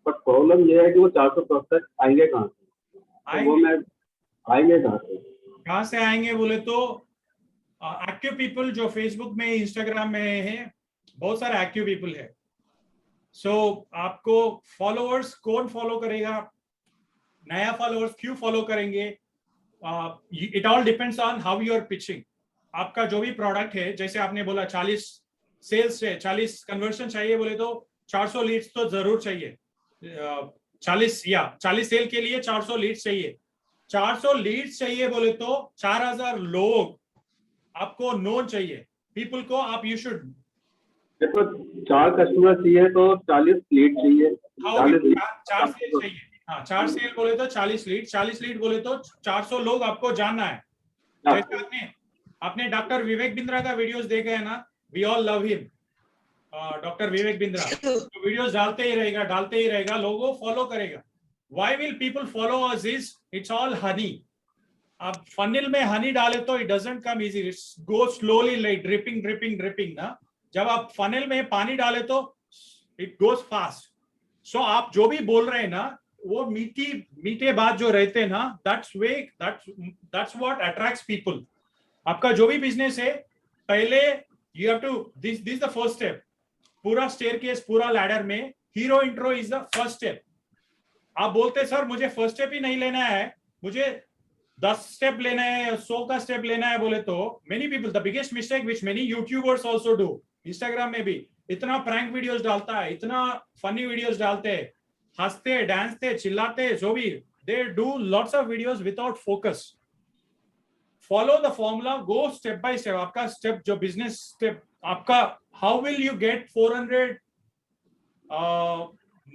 बट प्रॉब्लम ये है कि वो 400 प्रोस्पेक्ट आएंगे कहाँ से? तो वो मैं आएंगे कहाँ से आएंगे बोले तो एक्टिव पीपल जो फेसबुक में इंस्टाग्राम में है, बहुत सारे एक्टिव पीपल है. सो आपको फॉलोअर्स कौन फॉलो करेगा, नया फॉलोअर्स क्यों फॉलो करेंगे, it all depends on how you are pitching. आपका जो भी प्रोडक्ट है, जैसे आपने बोला 40 सेल्स से 40 कन्वर्शन चाहिए बोले तो 400 लीड्स तो जरूर चाहिए. 40 सेल के लिए 400 लीड्स चाहिए. 400 लीड्स चाहिए बोले तो 4000 लोग आपको नोन चाहिए. पीपल को आप यू शुड देखो 4 कस्टमर चाहिए तो 40 लीड चाहिए. 4 सेल चाहिए. हाँ, 4 सेल बोले तो 40 लीड बोले तो 400 लोग आपको जानना है. जैसे आपने डॉक्टर विवेक बिंद्रा का वीडियोस देखे है ना, we all love him. Doctor Vivek Bindra तो वीडियोस डालते ही रहेगा, लोगों फॉलो करेगा. Why will people follow us is it's all honey. आप फनिल में हनी डाले तो it doesn't come easy, it go slowly like dripping ना. जब आप फनिल में पानी डाले तो इट गोज फास्ट. सो आप जो भी बोल रहे हैं ना, वो मीठे बात जो रहते हैं ना, that's what attracts people. आपका जो भी बिजनेस है, पहले you have to this is the first step. पूरा स्टेयरकेस, पूरा लैडर में hero intro is the first step. आप बोलते सर मुझे फर्स्ट स्टेप ही नहीं लेना है, मुझे 10 स्टेप लेना है, 100 का स्टेप लेना है बोले तो many people, the biggest mistake which many YouTubers also do, Instagram में भी इतना प्रैंक वीडियोस डालता है, इतना फनी वीडियोस डालते हैं, हंसते डांसते चिल्लाते, जो भी they do lots of videos without focus. Follow the formula, go step by step. आपका स्टेप जो बिजनेस स्टेप आपका, how will you get 400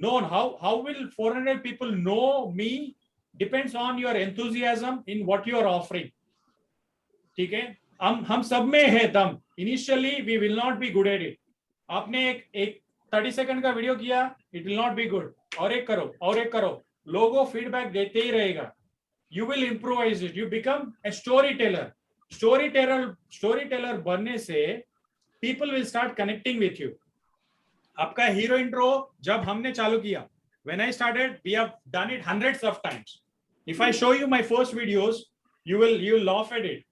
known, how will 400 people know me depends on your enthusiasm in what you are offering. ठीक है, हम सब में है दम. Initially we will not be good at it. आपने एक 30 सेकंड का वीडियो किया, it will not be good. और एक करो, लोगों फीडबैक देते ही रहेगा. You will improvise it. You become a storyteller. Storyteller बनने से people will start connecting with you. आपका हीरो इंट्रो जब हमने चालू किया, when I started, we have done it hundreds of times. If I show you my first videos, you will laugh at it.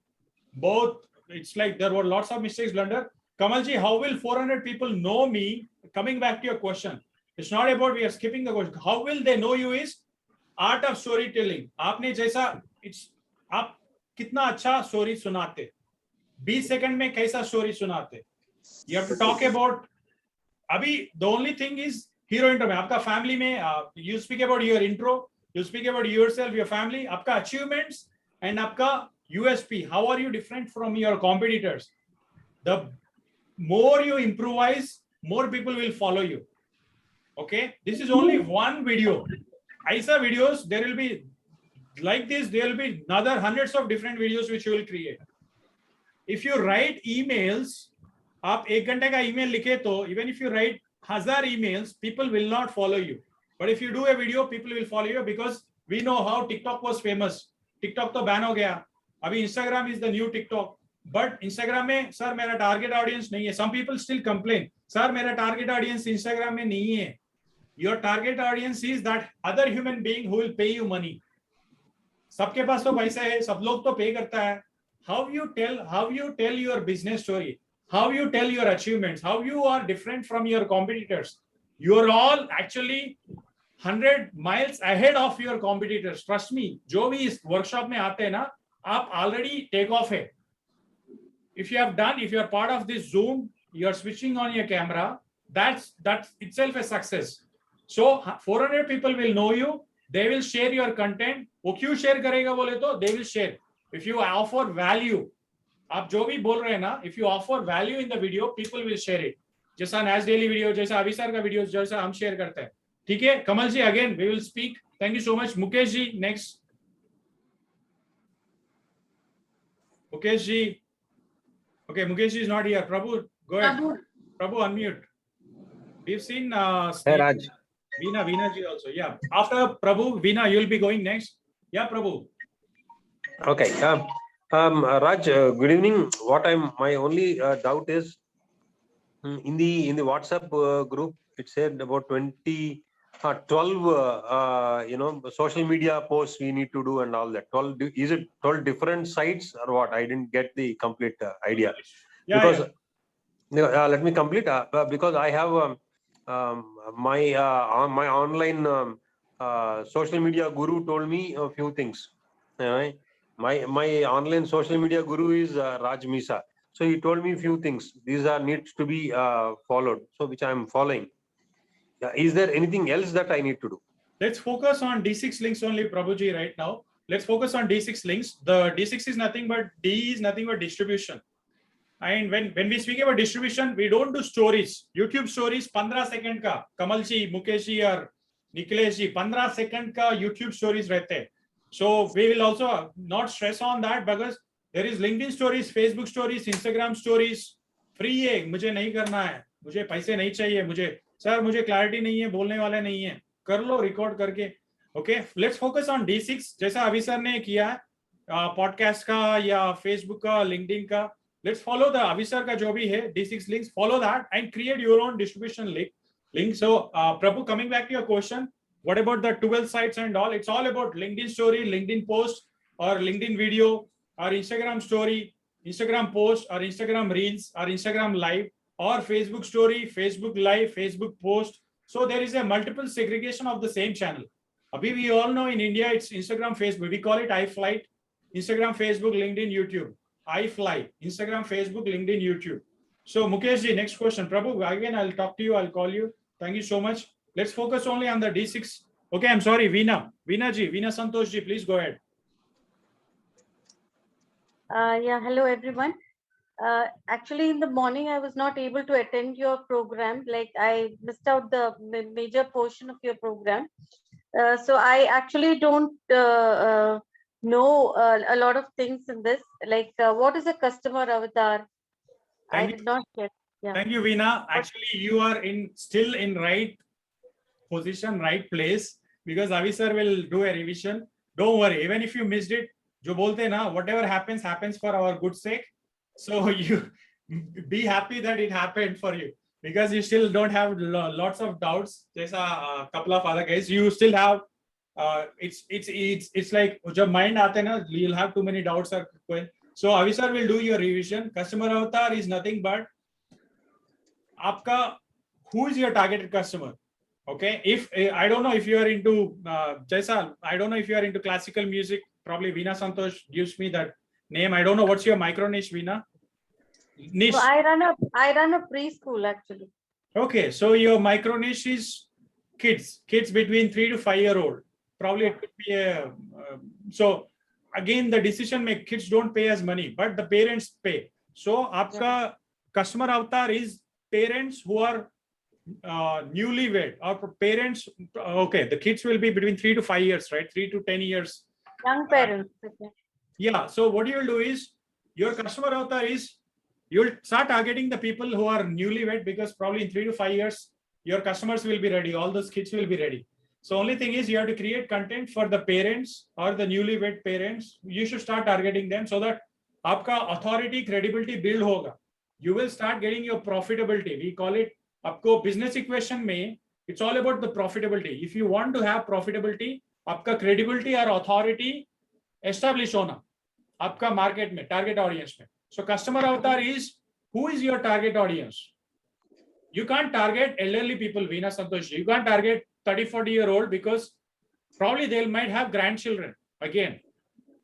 Both, it's like there were lots of mistakes, blunder. Kamalji, how will 400 people know me? Coming back to your question, it's not about we are skipping the question. How will they know you is art of storytelling. आपने जैसा, आप कितना अच्छा story सुनाते, 20 second में कैसा story सुनाते. You have to talk about. अभी the only thing is hero intro में आपका family में you speak about your intro, you speak about yourself, your family, आपका achievements and आपका USP. How are you different from your competitors? The more you improvise, more people will follow you. Okay, this is only one video. ऐसा videos there will be like this. There will be another hundreds of different videos which you will create. If you write emails, आप 1 घंटे का email लिखे तो even if you write 1000 emails, people will not follow you. But if you do a video, people will follow you because we know how TikTok was famous. TikTok तो ban हो गया. अभी Instagram is the new TikTok. But Instagram में sir मेरा target audience नहीं है. Some people still complain. Sir मेरा target audience Instagram में नहीं है. Your target audience is that other human being who will pay you money. सबके पास तो पैसा है, सब लोग तो pay करता है. How you tell your business story, how you tell your achievements, how you are different from your competitors. You are all actually 100 miles ahead of your competitors. Trust me, जो भी इस workshop में आते हैं ना, आप already take off है. If you are part of this Zoom, you are switching on your camera, that's itself a success. So 400 people will know you, they will share your content. वो क्यों share करेगा बोले तो they will share. If you offer value, आप जो भी बोल रहे हैं ना, if you offer value in the video, people will share it. जैसा Nas Daily video, जैसा अभी सर का वीडियो जैसा हम शेयर करते हैं. ठीक है, कमल जी, again we will speak. Thank you so much. Mukesh ji, next. Mukesh ji. Okay, Mukesh ji is not here. Prabhu, go ahead. Prabhu, unmute. We've seen Hey, Raj. Veena ji also. Yeah. After Prabhu, Veena, you'll be going next. Yeah, Prabhu. Okay. Raj, good evening. My only doubt is in the WhatsApp group, it said about 12 social media posts we need to do and all that. 12, is it 12 different sites or what? I didn't get the complete idea. Yeah, because let me complete because I have my online social media guru told me a few things. My online social media guru is Raj Misa. So he told me a few things. These are needs to be followed. So which I am following. Is there anything else that I need to do? Let's focus on D6 links only, Prabhuji, right now. Let's focus on D6 links. The D6 is nothing but distribution. And when we speak about distribution, we don't do stories. YouTube stories 15 second ka. Kamal ji, Mukesh ji or Nikhilesh ji, 15 second ka YouTube stories rehte. So we will also not stress on that because there is LinkedIn stories, Facebook stories, Instagram stories. Free है, मुझे नहीं करना है, मुझे पैसे नहीं चाहिए, मुझे clarity नहीं है, बोलने वाले नहीं है, कर लो record करके. Okay, let's focus on D6 जैसा अभी सर ने किया है, podcast का या Facebook का, LinkedIn का. Let's follow the अभी सर का जो भी है D6 links, follow that and create your own distribution link. So Prabhu, coming back to your question, what about the 12 sites and all? It's all about LinkedIn story, LinkedIn post, or LinkedIn video, or Instagram story, Instagram post, or Instagram reels, or Instagram live, or Facebook story, Facebook live, Facebook post. So there is a multiple segregation of the same channel. Abhi we all know in India it's Instagram, Facebook. We call it iFlight, Instagram, Facebook, LinkedIn, YouTube. iFly, Instagram, Facebook, LinkedIn, YouTube. So Mukesh ji, next question. Prabhu, again I'll talk to you. I'll call you. Thank you so much. Let's focus only on the D6. Okay, I'm sorry, Veena ji, Veena Santosh ji, please go ahead. Yeah, hello everyone. Actually, in the morning, I was not able to attend your program. Like I missed out the major portion of your program. So I actually don't know a lot of things in this. Like, what is a customer avatar? I Thank you. did not get. Yeah. Thank you, Veena. Actually, you are still in right position, right place, because Avi sir will do a revision. Don't worry, even if you missed it, jo bolte na, whatever happens for our good sake. So you be happy that it happened for you, because you still don't have lots of doubts. There's a couple of other guys. You still have. It's like jab mind aate na, you'll have too many doubts. So Avi sir will do your revision. Customer avatar is nothing but आपका who is your targeted customer. Okay, if I don't know if you are into Jaisal, I don't know if you are into classical music. Probably Veena Santosh gives me that name. I don't know what's your micro niche, Veena. Niche. So I run a preschool actually. Okay, so your micro niche is kids between 3 to 5 year old. Probably it could be a so again the decision make kids don't pay us money, but the parents pay. So आपका customer avatar is parents who are newlywed or parents. Okay, the kids will be between 3 to 5 years, right? 3 to 10 years. Young parents. Okay. Yeah. So what you will do is your customer avatar is you'll start targeting the people who are newlywed, because probably in 3 to 5 years your customers will be ready. All those kids will be ready. So only thing is you have to create content for the parents or the newlywed parents. You should start targeting them so that आपका authority, credibility build होगा. You will start getting your profitability. We call it आपको business equation में it's all about the profitability. If you want to have profitability, आपका credibility or authority establish होना आपका market में, target audience में. So customer avatar is who is your target audience. You can't target elderly people, Veena Santosh. You can't target 30-40-year-old because probably they might have grandchildren again.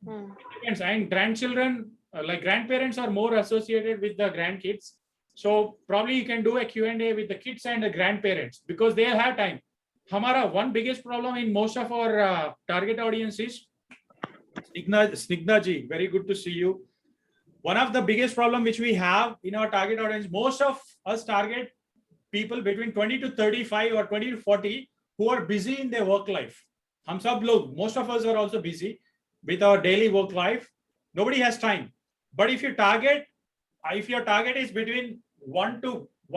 Depends. And grandchildren, like grandparents are more associated with the grandkids. So probably you can do a Q&A with the kids and the grandparents because they have time. Hamara one biggest problem in most of our target audience is Snigdha ji, very good to see you. One of the biggest problem which we have in our target audience, most of us target people between 20 to 35 or 20 to 40 who are busy in their work life. Hum sab log, most of us are also busy with our daily work life. Nobody has time. But if your target is between 1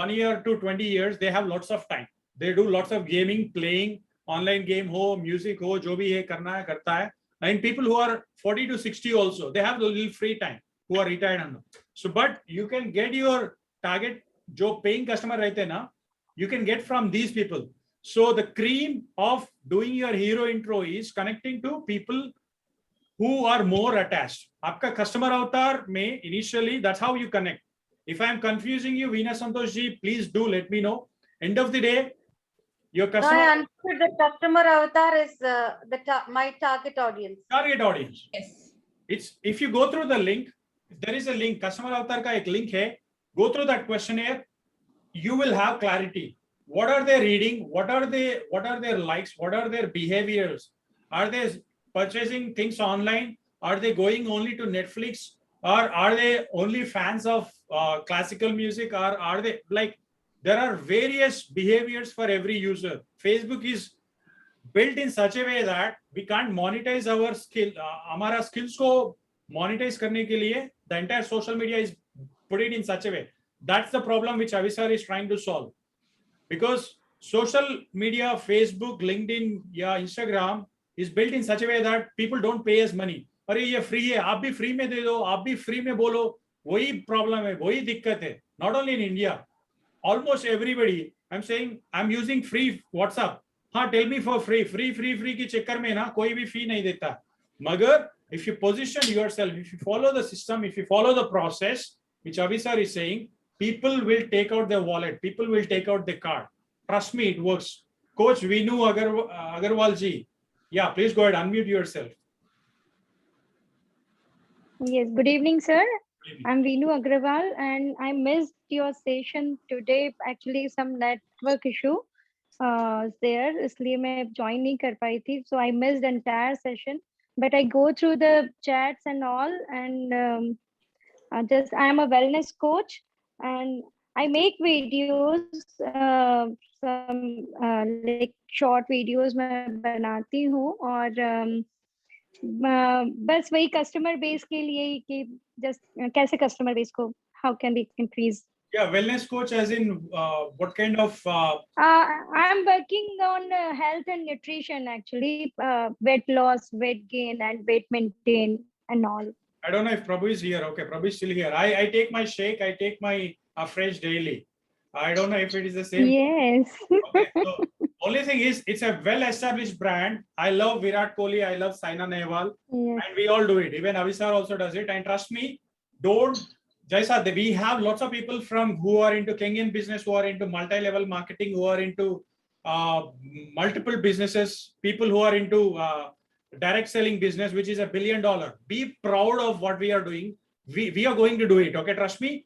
year to 20 years, they have lots of time. They do lots of gaming, playing, online game ho, music ho, jo bhi hai karna hai, karta hai. And people who are 40 to 60 also, they have a little free time, who are retired. So, but you can get your target, jo paying customer rehte na, you can get from these people. So the cream of doing your hero intro is connecting to people who are more attached. Aapka customer avatar mein initially, that's how you connect. If I am confusing you, Veena Santosh ji, please do let me know. End of the day, your customer. No, I understood the customer avatar is my target audience. Target audience. Yes. It's if you go through the link, there is a link. Customer avatar ka ek link hai. Go through that questionnaire. You will have clarity. What are they reading? What are their likes? What are their behaviors? Are they purchasing things online? Are they going only to Netflix? Or are they only fans of classical music? Or are they like, there are various behaviors for every user. Facebook is built in such a way that we can't monetize our skill. Hamara skills ko monetize karne ke liye, the entire social media is put it in such a way. That's the problem which Avisar is trying to solve. Because social media, Facebook, LinkedIn, yeah, Instagram is built in such a way that people don't pay us money. अरे ये free है, आप भी free में दे दो, आप भी free में बोलो, वही problem है, वही दिक्कत है. Not only in India, almost everybody. I'm saying I'm using free WhatsApp. हाँ, tell me for free की चक्कर में ना कोई भी fee नहीं देता. मगर if you position yourself, if you follow the system, if you follow the process, which Avisar is saying, people will take out their wallet. People will take out the card. Trust me, it works. Coach Veenu Agarwal ji. Yeah, please go ahead. Unmute yourself. Yes, good evening, sir. I'm Veenu Agrawal and I missed your session today. Actually, some network issue there, इसलिए मैं join नहीं कर पाई थी. So I missed the entire session. But I go through the chats and all, and I am a wellness coach and I make videos. Like short videos मैं बनाती हूँ और बस वही कस्टमर बेस के लिए ही कि जस्ट कैसे कस्टमर बेस को how can we increase. Yeah, wellness coach as in what kind of I'm working on health and nutrition actually, weight loss, weight gain, and weight maintain and all. I don't know if Prabhu is here. Okay, Prabhu is still here. I take my shake, I take my fresh daily. I don't know if it is the same. Yes. Okay, so only thing is it's a well-established brand. I love Virat Kohli, I love Saina Nehwal, Yes. and we all do it. Even Avisar also does it. And trust me, don't Jaisa, we have lots of people from who are into Kenyan business, who are into multi-level marketing, who are into multiple businesses, people who are into direct selling business, which is $1 billion. Be proud of what we are doing. We are going to do it. Okay, trust me.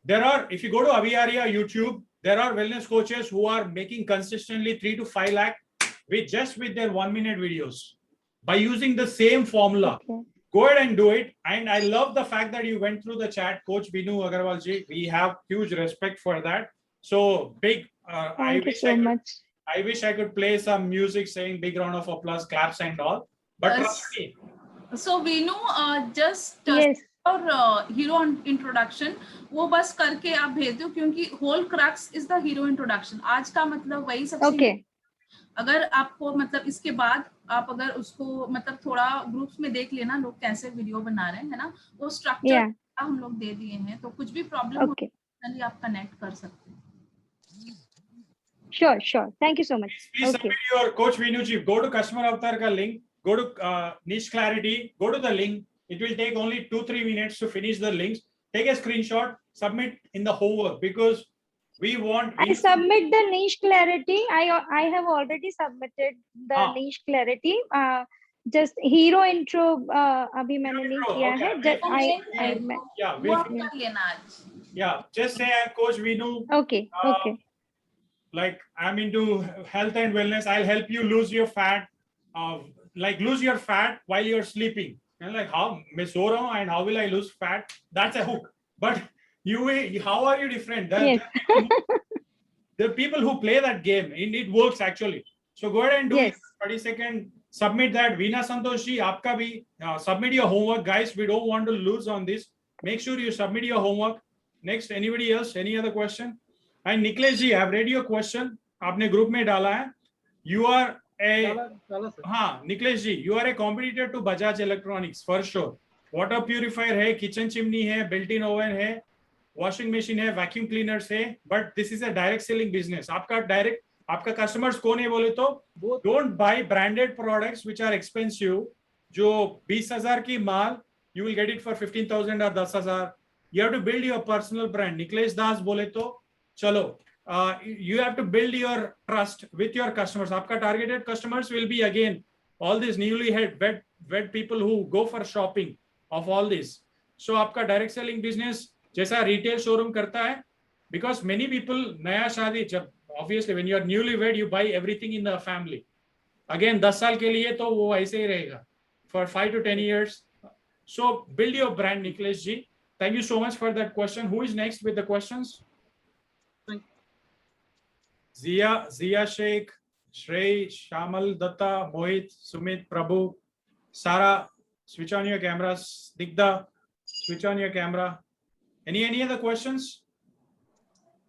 There are, if you go to Aviaria YouTube, there are wellness coaches who are making consistently 3 to 5 lakh with their 1-minute videos by using the same formula. Okay. Go ahead and do it. And I love the fact that you went through the chat, Coach Binu Agarwal ji. We have huge respect for that. So big. Thank you so much. I wish I could play some music saying big round of applause, claps and all. But trust me. So Vinu, just yes. और hero introduction वो बस करके आप भेज दो क्योंकि whole crux is the hero introduction. आज का मतलब वही सबसे okay. अगर आपको मतलब इसके बाद आप अगर उसको मतलब थोड़ा ग्रुप्स में देख लेना लोग कैसे वीडियो बना रहे हैं, है ना, वो स्ट्रक्चर हम लोग दे दिए हैं, तो कुछ भी प्रॉब्लम हो तो आप कनेक्ट कर सकते हैं. Sure. Thank you so much. Please submit your Coach Vinu ji. Go to Customer Avatar ka link. Go to Niche Clarity. Go to the link. It will take only 2-3 minutes to finish the links. Take a screenshot. Submit in the homework because we want. I submit the Niche Clarity. I have already submitted the Niche Clarity. Just hero intro अभी मैंने नहीं किया है. Yeah, just say I'm Coach Vinu. Okay. Like I'm into health and wellness. I'll help you lose your fat. Like lose your fat while you're sleeping. And like how मैं सो रहा हूँ and how will I lose fat? That's a hook. But how are you different? The people who play that game, it works actually. So go ahead and do it. 30 seconds. Submit that. Veena Santosh ji, आपका भी submit your homework, guys. We don't want to lose on this. Make sure you submit your homework. Next, anybody else? Any other question? And Niklesh ji, I've read your question. आपने group में डाला है. You are Niklesh ji, you are a competitor to Bajaj Electronics for sure. Water purifier है, kitchen chimney है, built-in oven है, washing machine है, vacuum cleaners है. But this is a direct selling business. आपका customers कौन है बोले तो don't buy branded products which are expensive. जो 20,000 की माल, you will get it for 15,000 or 10,000. You have to build your personal brand. Niklesh Das बोले तो चलो. You have to build your trust with your customers. आपका targeted customers will be again all these newly wed people who go for shopping of all this. So आपका direct selling business जैसा retail showroom करता है, because many people नया शादी जब obviously when you are newly wed you buy everything in the family. Again 10 साल के लिए तो वो ऐसे ही रहेगा for 5 to 10 years. So build your brand, Niklesh ji. Thank you so much for that question. Who is next with the questions? Zia Sheikh, Shrey, Shamal Datta, Mohit, Sumit, Prabhu, Sara, switch on your cameras. Digda, switch on your camera. Any other questions?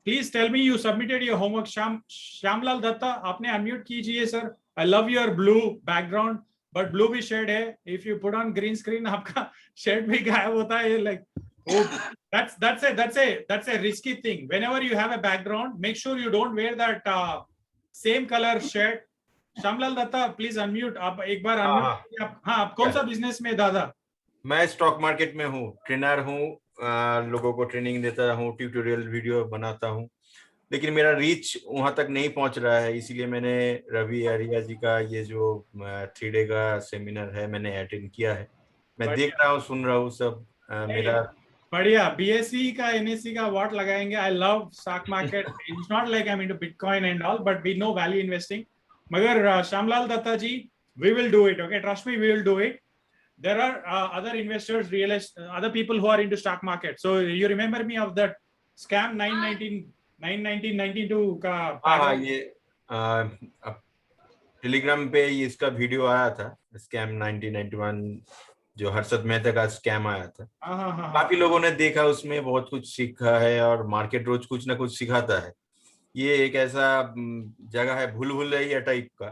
Please tell me you submitted your homework. Shamlal Datta, आपने unmute कीजिए sir. I love your blue background, but blue भी shade है. If you put on green screen, आपका shade भी गायब होता है. Like, oh, that's a risky thing. Whenever you have a background, make sure you don't wear that same color shirt. Shamlal Datta, please unmute. आप एक बार unmute. हाँ, आप कौन सा business में दादा? मैं स्टॉक मार्केट में हूँ, ट्रेनर हूँ, लोगों को ट्रेनिंग देता हूँ, ट्यूटोरियल वीडियो बनाता हूँ, लेकिन मेरा रीच वहां तक नहीं पहुंच रहा है. इसीलिए मैंने रवि आर्या जी का ये जो 3 डे का सेमिनार है मैंने अटेंड किया है. मैं देख रहा हूँ, सुन रहा हूँ सब. मेरा बढ़िया. BSE का NSE का व्हाट लगाएंगे. I love stock market. It's not like I'm into Bitcoin and all, but we know value investing. मगर Shamlal Datta ji, we will do it. Okay, trust me, we will do it. There are other investors, other people who are into stock market. So you remember me of that scam 919 1992 का हाँ ये Telegram पे ये इसका video आया था, scam 1991, जो हर्षद मेहता का स्कैम आया था। काफी लोगों ने देखा, उसमें बहुत कुछ सीखा है, और मार्केट रोज कुछ ना कुछ सिखाता है। ये एक ऐसा जगह है भूल-भुलैया टाइप का,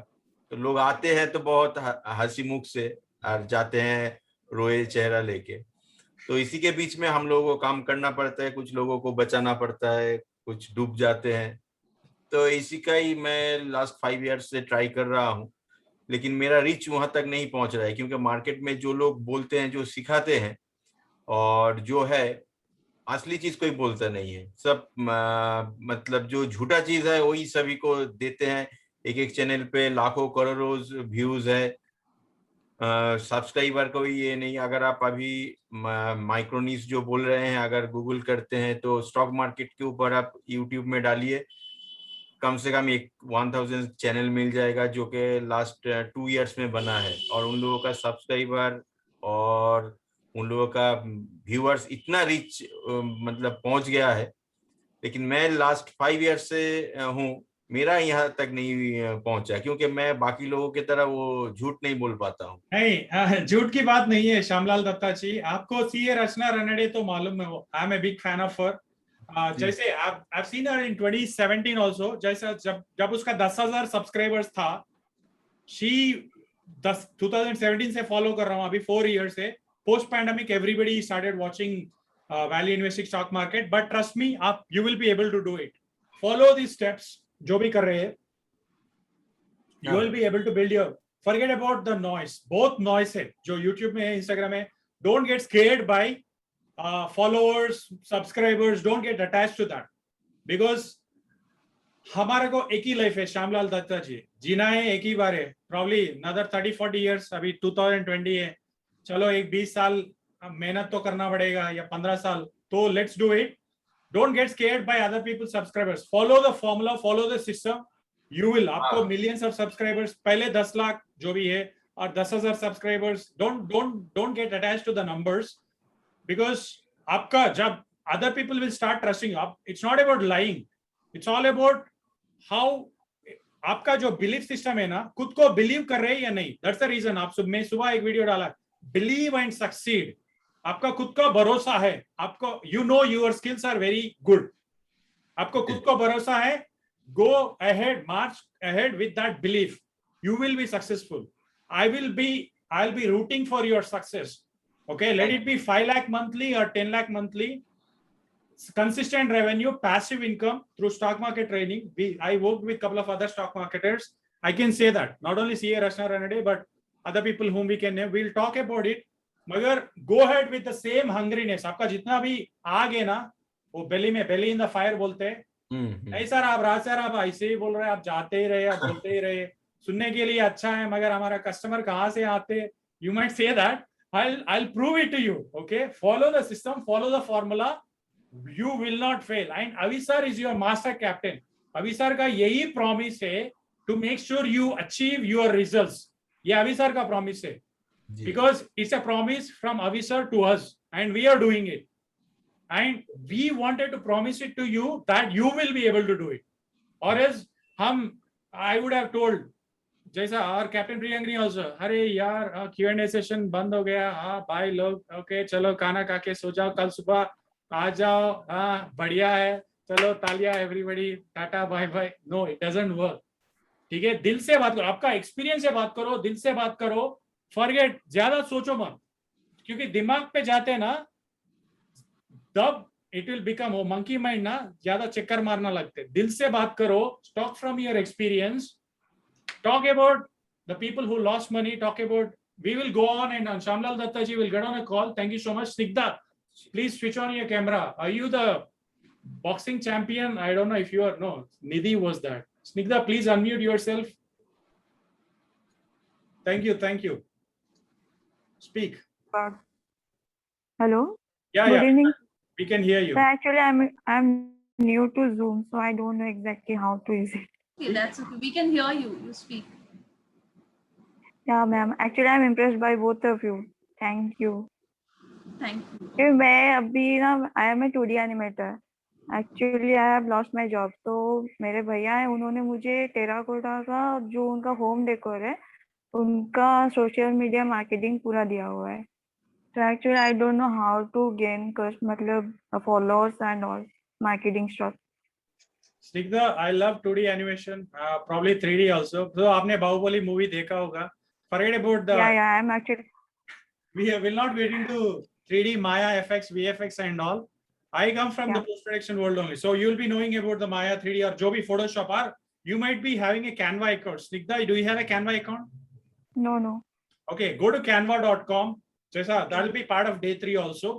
तो लोग आते हैं तो बहुत हंसी मुख से और जाते हैं रोए चेहरा लेके। तो इसी के बीच में हम लोगों को काम करना पड़ता है, कुछ लोगों को बचाना पड़ता है, कुछ डूब जाते हैं। तो इसी का ही मैं लास्ट 5 ईयर्स से ट्राई कर रहा हूँ, लेकिन मेरा रीच वहां तक नहीं पहुंच रहा है, क्योंकि मार्केट में जो लोग बोलते हैं, जो सिखाते हैं, और जो है असली चीज कोई बोलता नहीं है। सब मतलब जो झूठा चीज है वही सभी को देते हैं। एक एक चैनल पे लाखों करोड़ों व्यूज है, सब्सक्राइबर को ये नहीं। अगर आप अभी माइक्रोनिस जो बोल रहे हैं, अगर गूगल करते हैं तो स्टॉक मार्केट के ऊपर आप यूट्यूब में डालिए, कम से कम 1000 चैनल मिल जाएगा, जो कि लास्ट 2 ईयर्स में बना है। और उन लोगों का सब्सक्राइबर और उन लोगों का व्यूअर्स इतना रिच मतलब पहुंच गया है। लेकिन मैं लास्ट 5 ईयर्स से हूँ, मेरा यहाँ तक नहीं पहुंचा, क्योंकि मैं बाकी लोगों की तरह वो झूठ नहीं बोल पाता हूँ। नहीं, झूठ की बात नहीं है श्यामलाल दत्ता जी। आपको सीए रचना रनडे तो मालूम है, वो I am a big fan of her. जैसे I've seen her in 2017 also, जैसा जब उसका 10,000 सब्सक्राइबर्स था, she 2017 से फॉलो कर रहा हूँ, अभी 4 ईयर्स से। Post pandemic everybody started watching value investing stock market, but trust me, आप you will be able to do it. Follow the steps जो भी कर रहे हैं, you will be able to build your, forget about the noise, both noise है जो YouTube में है, Instagram है। Don't get scared by followers, subscribers, don't get attached to that, because हमारे को एक ही लाइफ है श्यामलाल दत्ता जी, जीना है एक ही बार है। Probably another 30-40 years, अभी 2020 है, चलो एक 20 साल मेहनत तो करना पड़ेगा, या 15 साल, तो let's do it. Don't get scared by other people's subscribers. Follow the formula, follow the system. You will, आपको millions of subscribers, पहले 10 लाख जो भी है, और 10,000 subscribers. Don't get attached to the numbers, because आपका जब other people will start trusting you, it's not about lying. It's all about how आपका जो belief system है ना, खुद को believe कर रहे हैं या नहीं। That's the reason मैं सुबह एक वीडियो डाला, believe and succeed. आपका खुद का भरोसा है, आपको you know your skills are very good, आपको खुद को भरोसा है, go ahead, march ahead with that belief, you will be successful. I'll be rooting for your success. Okay, let it be 5 lakh monthly or 10 lakh monthly, consistent revenue, passive income through stock market training. I worked with a couple of other stock marketers, I can say that, not only CA Rachna Ranade, but other people whom we can name. We'll talk about it, मगर go ahead with the same hungriness. आपका जितना भी आग है ना, वो belly in the fire बोलते हैं। नहीं सर, आप राज सर आप ऐसे ही बोल रहे हैं, आप जाते ही रहे, आप बोलते ही रहे, सुनने के लिए अच्छा है, मगर हमारा कस्टमर कहाँ से आते? You might say that. I'll prove it to you. Okay, follow the system, follow the formula, you will not fail. And Avi sir is your master captain. Avi sir का यही promise है to make sure you achieve your results. ये Avi sir का promise है, because it's a promise from Avi sir to us, and we are doing it. And we wanted to promise it to you that you will be able to do it. Or else I would have told, जैसा और captain प्रियंकनी also, अरे यार Q&A session बंद हो गया, हाँ भाई लोग, ओके चलो खाना खा के सो जाओ, कल सुबह आ जाओ, हाँ बढ़िया है, चलो तालियां everybody, tata bye bye. No, it doesn't work. ठीक है, दिल से बात करो, आपका एक्सपीरियंस से बात करो, दिल से बात करो, फॉरगेट, ज्यादा सोचो मत, क्योंकि दिमाग पे जाते ना तब इट विल बिकम, वो मंकी माइंड ना, ज्यादा चक्कर मारना लगते। दिल से बात करो, talk from your experience, talk about the people who lost money, talk about, we will go on, and Shyamlal Datta ji will get on a call. Thank you so much. Snigdha, please switch on your camera. Are you the boxing champion? I don't know if you are. No, Nidhi was that. Snigdha, please unmute yourself. Thank you. Speak. Hello. Yeah, Good evening. We can hear you. So actually, I'm new to Zoom, so I don't know exactly how to use it. Okay, that's okay. We can hear you. You speak. Yeah, ma'am. Actually, I'm impressed by both of you. Thank you. Thank you. मैं अभी ना, I am a 2D animator. Actually I have lost my job. तो मेरे भैया है, उन्होंने मुझे terracotta का जो उनका होम डेकोर है उनका सोशल मीडिया मार्केटिंग पूरा दिया हुआ है। तो actually I don't know how to gain मतलब followers and all marketing stuff. Snigdha, I love 2D animation, probably 3D also. So आपने बाहुबली मूवी देखा होगा. Forget about the. Yeah, I'm actually. We will not get into 3D Maya effects, VFX and all. I come from the post-production world only. So you'll be knowing about the Maya 3D or जो भी Photoshop or you might be having a Canva account. Snigdha, do you have a Canva account? No. Okay, go to canva.com. Jaisa, that will be part of day 3 also.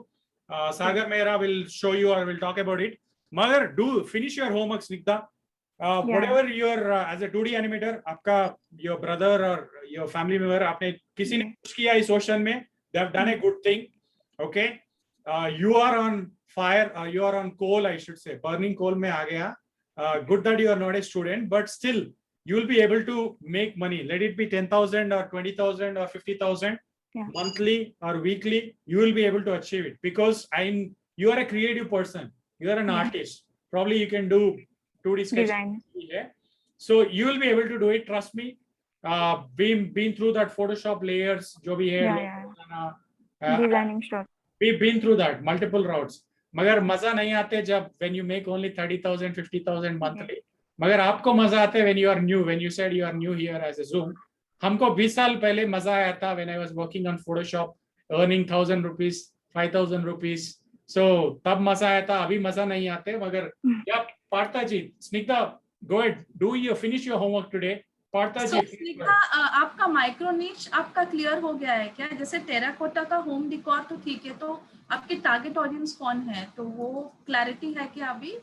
Sagar Mehra will show you or will talk about it. Magar, do finish your homework, Snigdha. Whatever your as a 2D animator, आपका your brother or your family member, आपने किसी ने कुछ किया इस ocean में, they have done a good thing. Okay, you are on fire, you are on coal, I should say, burning coal में आ गया. Good that you are not a student, but still you will be able to make money. Let it be 10,000 or 20,000 or 50,000 monthly or weekly. You will be able to achieve it because you are a creative person. You are an artist. Probably you can do 2D sketching. So you will be able to do it. Trust me. Been through that Photoshop layers. जो भी है. Designing stuff. We've been through that multiple routes. मगर मजा नहीं आते जब when you make only 30,000, 50,000 monthly. मगर आपको मजा आते when you are new. When you said you are new here as a Zoom. हमको 20 साल पहले मजा आया था when I was working on Photoshop, earning 1,000 rupees, 5,000 rupees. So तब मजा आया था, अभी मजा नहीं आते. मगर या पार्था जी, Snigdha, go ahead, finish your homework today. Partha जी, स्निग्धा, आपका माइक्रो नीच आपका क्लियर हो गया है क्या? जैसे टेराकोटा का होम डिकोर तो ठीक है, तो आपके टारगेट ऑडियंस कौन है? तो वो क्लैरिटी है क्या अभी?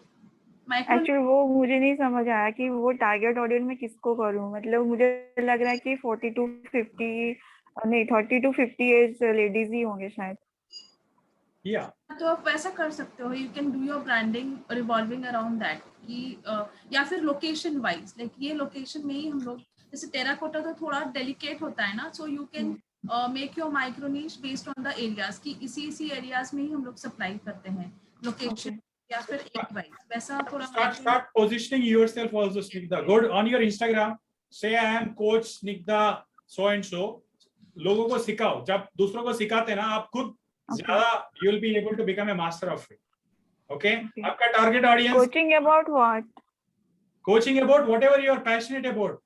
एक्चुअली वो मुझे नहीं समझ आया कि वो टारगेट ऑडियंस में किसको करूं। मतलब मुझे लग रहा है कि 40 to 50 नहीं 30 to 50 एज लेडीज ही होंगे शायद। तो आप वैसा कर सकते हो, you can do your branding revolving around that कि या फिर लोकेशन वाइज, लाइक ये लोकेशन में ही हम लोग, जैसे टेराकोटा तो थोड़ा डेलिकेट होता है ना, सो you can make your micro niche based on the areas की इसी एरियाज में ही हम लोग सप्लाई करते हैं लोकेशन या फिर एक वाइज, वैसा थोड़ा start positioning yourself also, Snigdha. Go on your Instagram, say I am coach Snigdha so and so. लोगों को सिखाओ. जब दूसरों को सिखाते ना, आप खुद ज़्यादा you will be able to become a master of it. Okay? आपका target audience. Coaching about what? Coaching about whatever you are passionate about.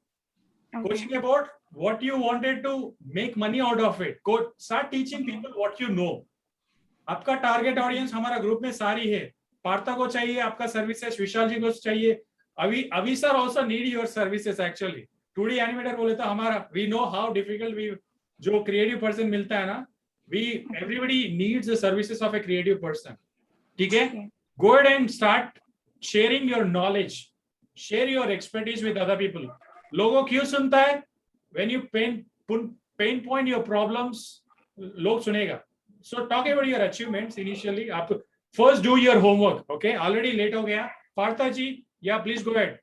Coaching about what you wanted to make money out of it. Start teaching people what you know. आपका target audience हमारा group में सारी है. पार्था को चाहिए आपका services, विशाल जी को चाहिए, अभी sir also need your services actually. 2D animator बोले तो हमारा, we know how difficult जो creative person मिलता है ना, everybody needs the services of a creative person. ठीक है? Go ahead and start sharing your knowledge, share your expertise with other people. लोगों क्यों सुनता है? When you pain point your problems, लोग सुनेगा. So talk about your achievements initially. आप first do your homework. Okay? Already late हो गया. Partha ji, yeah, please go ahead.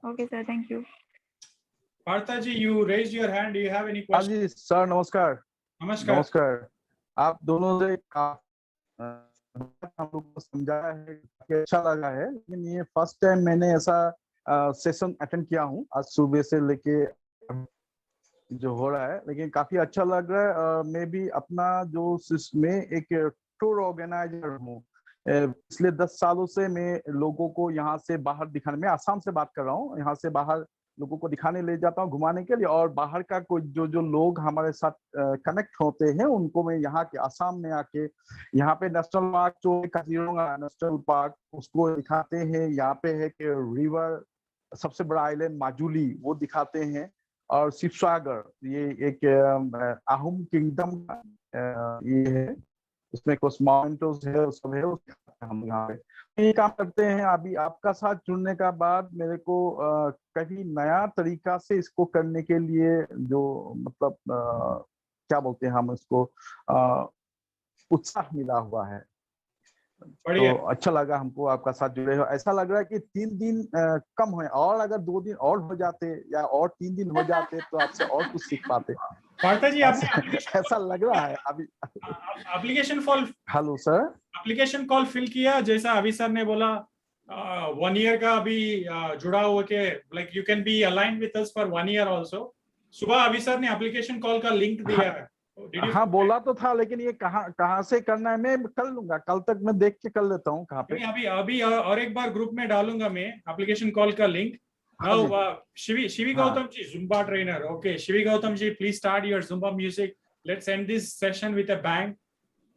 Okay, sir. Thank you. Partha ji, you raised your hand. Do you have any questions? जी sir, नमस्कार। नमस्कार। आप दोनों से हम लोग को समझाया है कि अच्छा लगा है, लेकिन ये फर्स्ट टाइम मैंने ऐसा सेशन अटेंड किया हूँ आज सुबह से लेके जो हो रहा है, लेकिन काफी अच्छा लग रहा है। मैं भी अपना जो में एक टूर ऑर्गेनाइजर हूँ। पिछले 10 सालों से मैं लोगों को यहाँ से बाहर दिखाने, मैं आसाम से बात कर रहा हूँ, यहाँ से बाहर लोगों को दिखाने ले जाता हूँ घुमाने के लिए, और बाहर का कोई जो लोग हमारे साथ कनेक्ट होते हैं उनको मैं यहाँ के आसाम में आके यहाँ पे नेशनल पार्क जो काजीरंगा नेशनल पार्क उसको दिखाते हैं। यहाँ पे है कि रिवर सबसे बड़ा आइलैंड माजुली वो दिखाते हैं, और शिवसागर ये एक आहूम किंगडम ये है, उसमें कुछ माउंटेन्स है, सब है, हम यहाँ पे ये काम करते हैं। अभी आपका साथ जुड़ने का बाद मेरे को कभी नया तरीका से इसको करने के लिए जो मतलब क्या बोलते हैं हम इसको उत्साह मिला हुआ है। तो अच्छा लगा हमको आपका साथ जुड़े हो। ऐसा लग रहा है कि 3 दिन कम हुए, और अगर 2 दिन और हो जाते या और 3 दिन हो जाते तो आपसे और कुछ सीख पाते। पार्था जी आपने ऐसा लग रहा है अभी। एप्लीकेशन फॉल हेलो सर, एप्लीकेशन कॉल फिल किया जैसा अभी सर ने बोला 1 ईयर का अभी जुड़ा हुआ के like you can be align with us for 1 year also. सुबह अभी सर ने एप्लीकेशन कॉल का लिंक दिया है। हाँ बोला तो था, लेकिन ये कहाँ से करना है मैं कर लूंगा, कल तक मैं देख के कर लेता हूँ कहाँ पे। अभी और एक बार ग्रुप में डालूंगा मैं एप्लीकेशन कॉल का link. Now, Shivi Gautam ji, Zumba trainer. Okay, Shivi Gautam ji, please start your Zumba music. Let's end this session with a bang.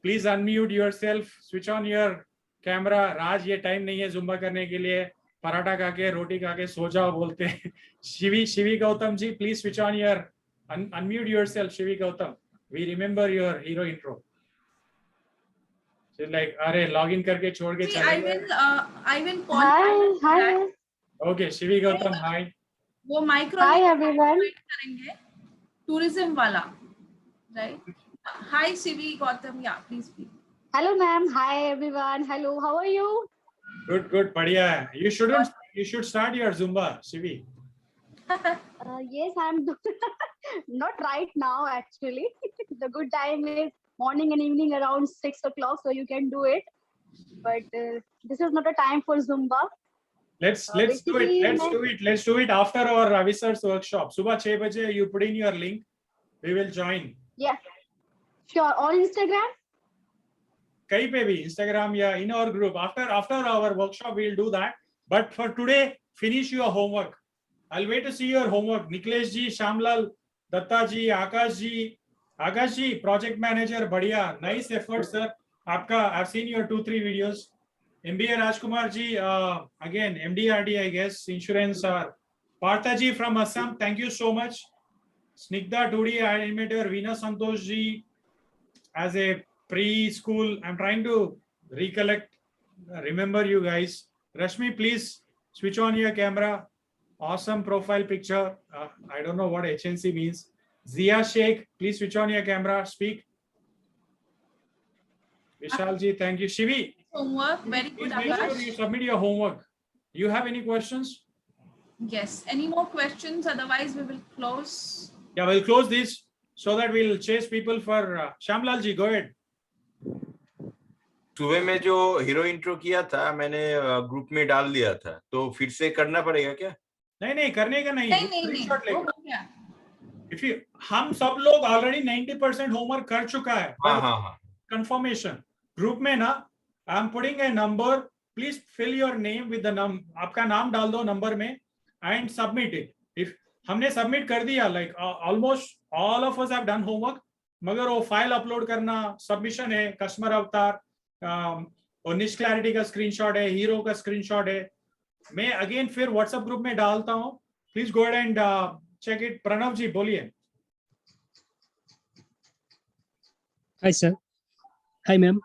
Please unmute yourself, switch on your camera. Raj, ये time नहीं है Zumba करने के लिए. पराठा खा के रोटी खा के सो जाओ बोलते हैं. Shivi Gautam ji, please switch on your unmute yourself, Shivi Gautam. We remember your hero intro. She's like, अरे login करके छोड़ के चले. I will call. Hi. Okay, Shivi Gautam, hi. वो माइक्रो Hi everyone. करेंगे tourism वाला, right? Hi Shivi Gautam, yeah, please. Hello ma'am. Hi everyone. Hello. How are you? Good, बढ़िया है. You should start your Zumba, Shivi. Yes, I'm not right now actually. The good time is morning and evening around 6 o'clock, so you can do it. But this is not a time for Zumba. Let's do it. Let's do it after our Ravi sir's workshop. Subah 6 baje, you put in your link. We will join. Yeah, sure. On Instagram. कहीं पे भी Instagram या in our group. After our workshop, we'll do that. But for today, finish your homework. I'll wait to see your homework. Niklesh ji, Shamlal, Datta ji, Akash ji, project manager, बढ़िया. Nice effort, sir. आपका, I've seen your 2-3 videos. MBA Rajkumar ji, again, MDRD, I guess, insurance. Partha ji from Assam, thank you so much. Snigdha Tudi, animator, Veena Santosh ji, as a preschool, I'm trying to remember you guys. Rashmi, please switch on your camera. Awesome profile picture. I don't know what HNC means. Zia Sheikh, please switch on your camera. Speak. Vishal ji, thank you. Shivi. Homework, very good. Make sure you submit your homework. You have any questions? Yes. Any more questions? Otherwise, we will close. Yeah, we'll close this so that we'll chase people for Shamlal ji. Go ahead. सुबह में जो hero intro किया था मैंने group में डाल दिया था, तो फिर से करना पड़ेगा क्या? नहीं करने का नहीं। नहीं। हम सब लोग ऑलरेडी 90% होमवर्क कर चुका है। हाँ। कंफर्मेशन ग्रुप में ना, I am putting a number, please fill your name with the number, आपका नाम डाल दो नंबर में एंड सबमिट इट. इफ हमने सबमिट कर दिया, like almost all of us have done homework, मगर वो फाइल अपलोड करना, सबमिशन है, कस्टमर अवतार और निश क्लैरिटी का स्क्रीनशॉट है, हीरो का स्क्रीनशॉट है, मैं अगेन फिर व्हाट्सएप ग्रुप में डालता हूँ. Please go and check it. Pranav ji बोलिए. Hi sir. Hi ma'am.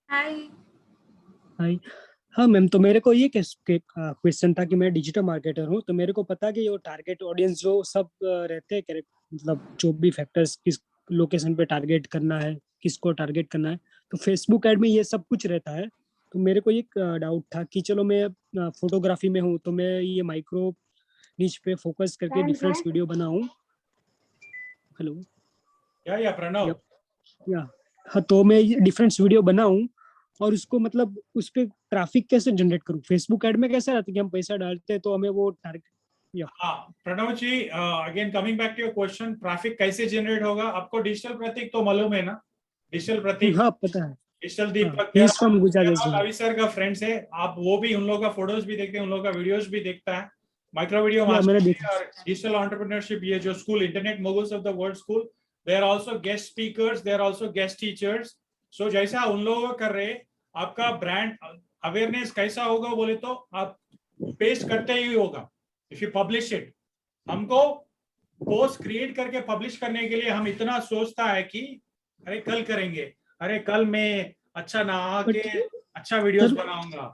Hi. हाँ मैम, तो मेरे को ये क्वेश्चन था कि मैं डिजिटल मार्केटर हूँ, तो मेरे को पता कि ये टारगेट ऑडियंस जो सब रहते हैं, मतलब जो भी फैक्टर्स, किस लोकेशन पे टारगेट करना है, किसको टारगेट करना है, तो फेसबुक ऐड में ये सब कुछ रहता है. तो मेरे को एक डाउट था कि चलो मैं फोटोग्राफी में हूँ, तो मैं ये माइक्रो नीच पे फोकस करके डिफरेंट वीडियो बनाऊं. हेलो या प्रणव. हाँ, तो मैं डिफरेंट वीडियो बनाऊं और उसको मतलब उस पे ट्रैफिक कैसे जनरेट करूं. फेसबुक ऐड में कैसे रहता है कि हम पैसा डालते हैं तो हमें वो target. Pranav ji, again coming back to your question, traffic कैसे जनरेट होगा. आपको डिजिटल प्रतीक तो मालूम है ना. डिजिटल प्रतीक, हाँ पता है. डिजिटल दीपक रवि सर का फ्रेंड्स है. आप वो भी, उन लोगों का फोटोज भी देखते हैं, उन लोगों का वीडियोस भी देखता है. माइक्रो वीडियो मास्टर और डिजिटल एंटरप्रेन्योरशिप, ये जो school, internet moguls of the world school, they are also guest speakers, they are also guest teachers. So जैसा उन लोगों कर रहे, आपका ब्रांड अवेयरनेस कैसा होगा बोले तो आप पेस्ट करते ही होगा. इफ यू पब्लिश इट, हमको पोस्ट क्रिएट करके पब्लिश करने के लिए हम इतना सोचता है कि अरे कल करेंगे, अरे कल मैं अच्छा ना आके अच्छा वीडियोस बनाऊंगा.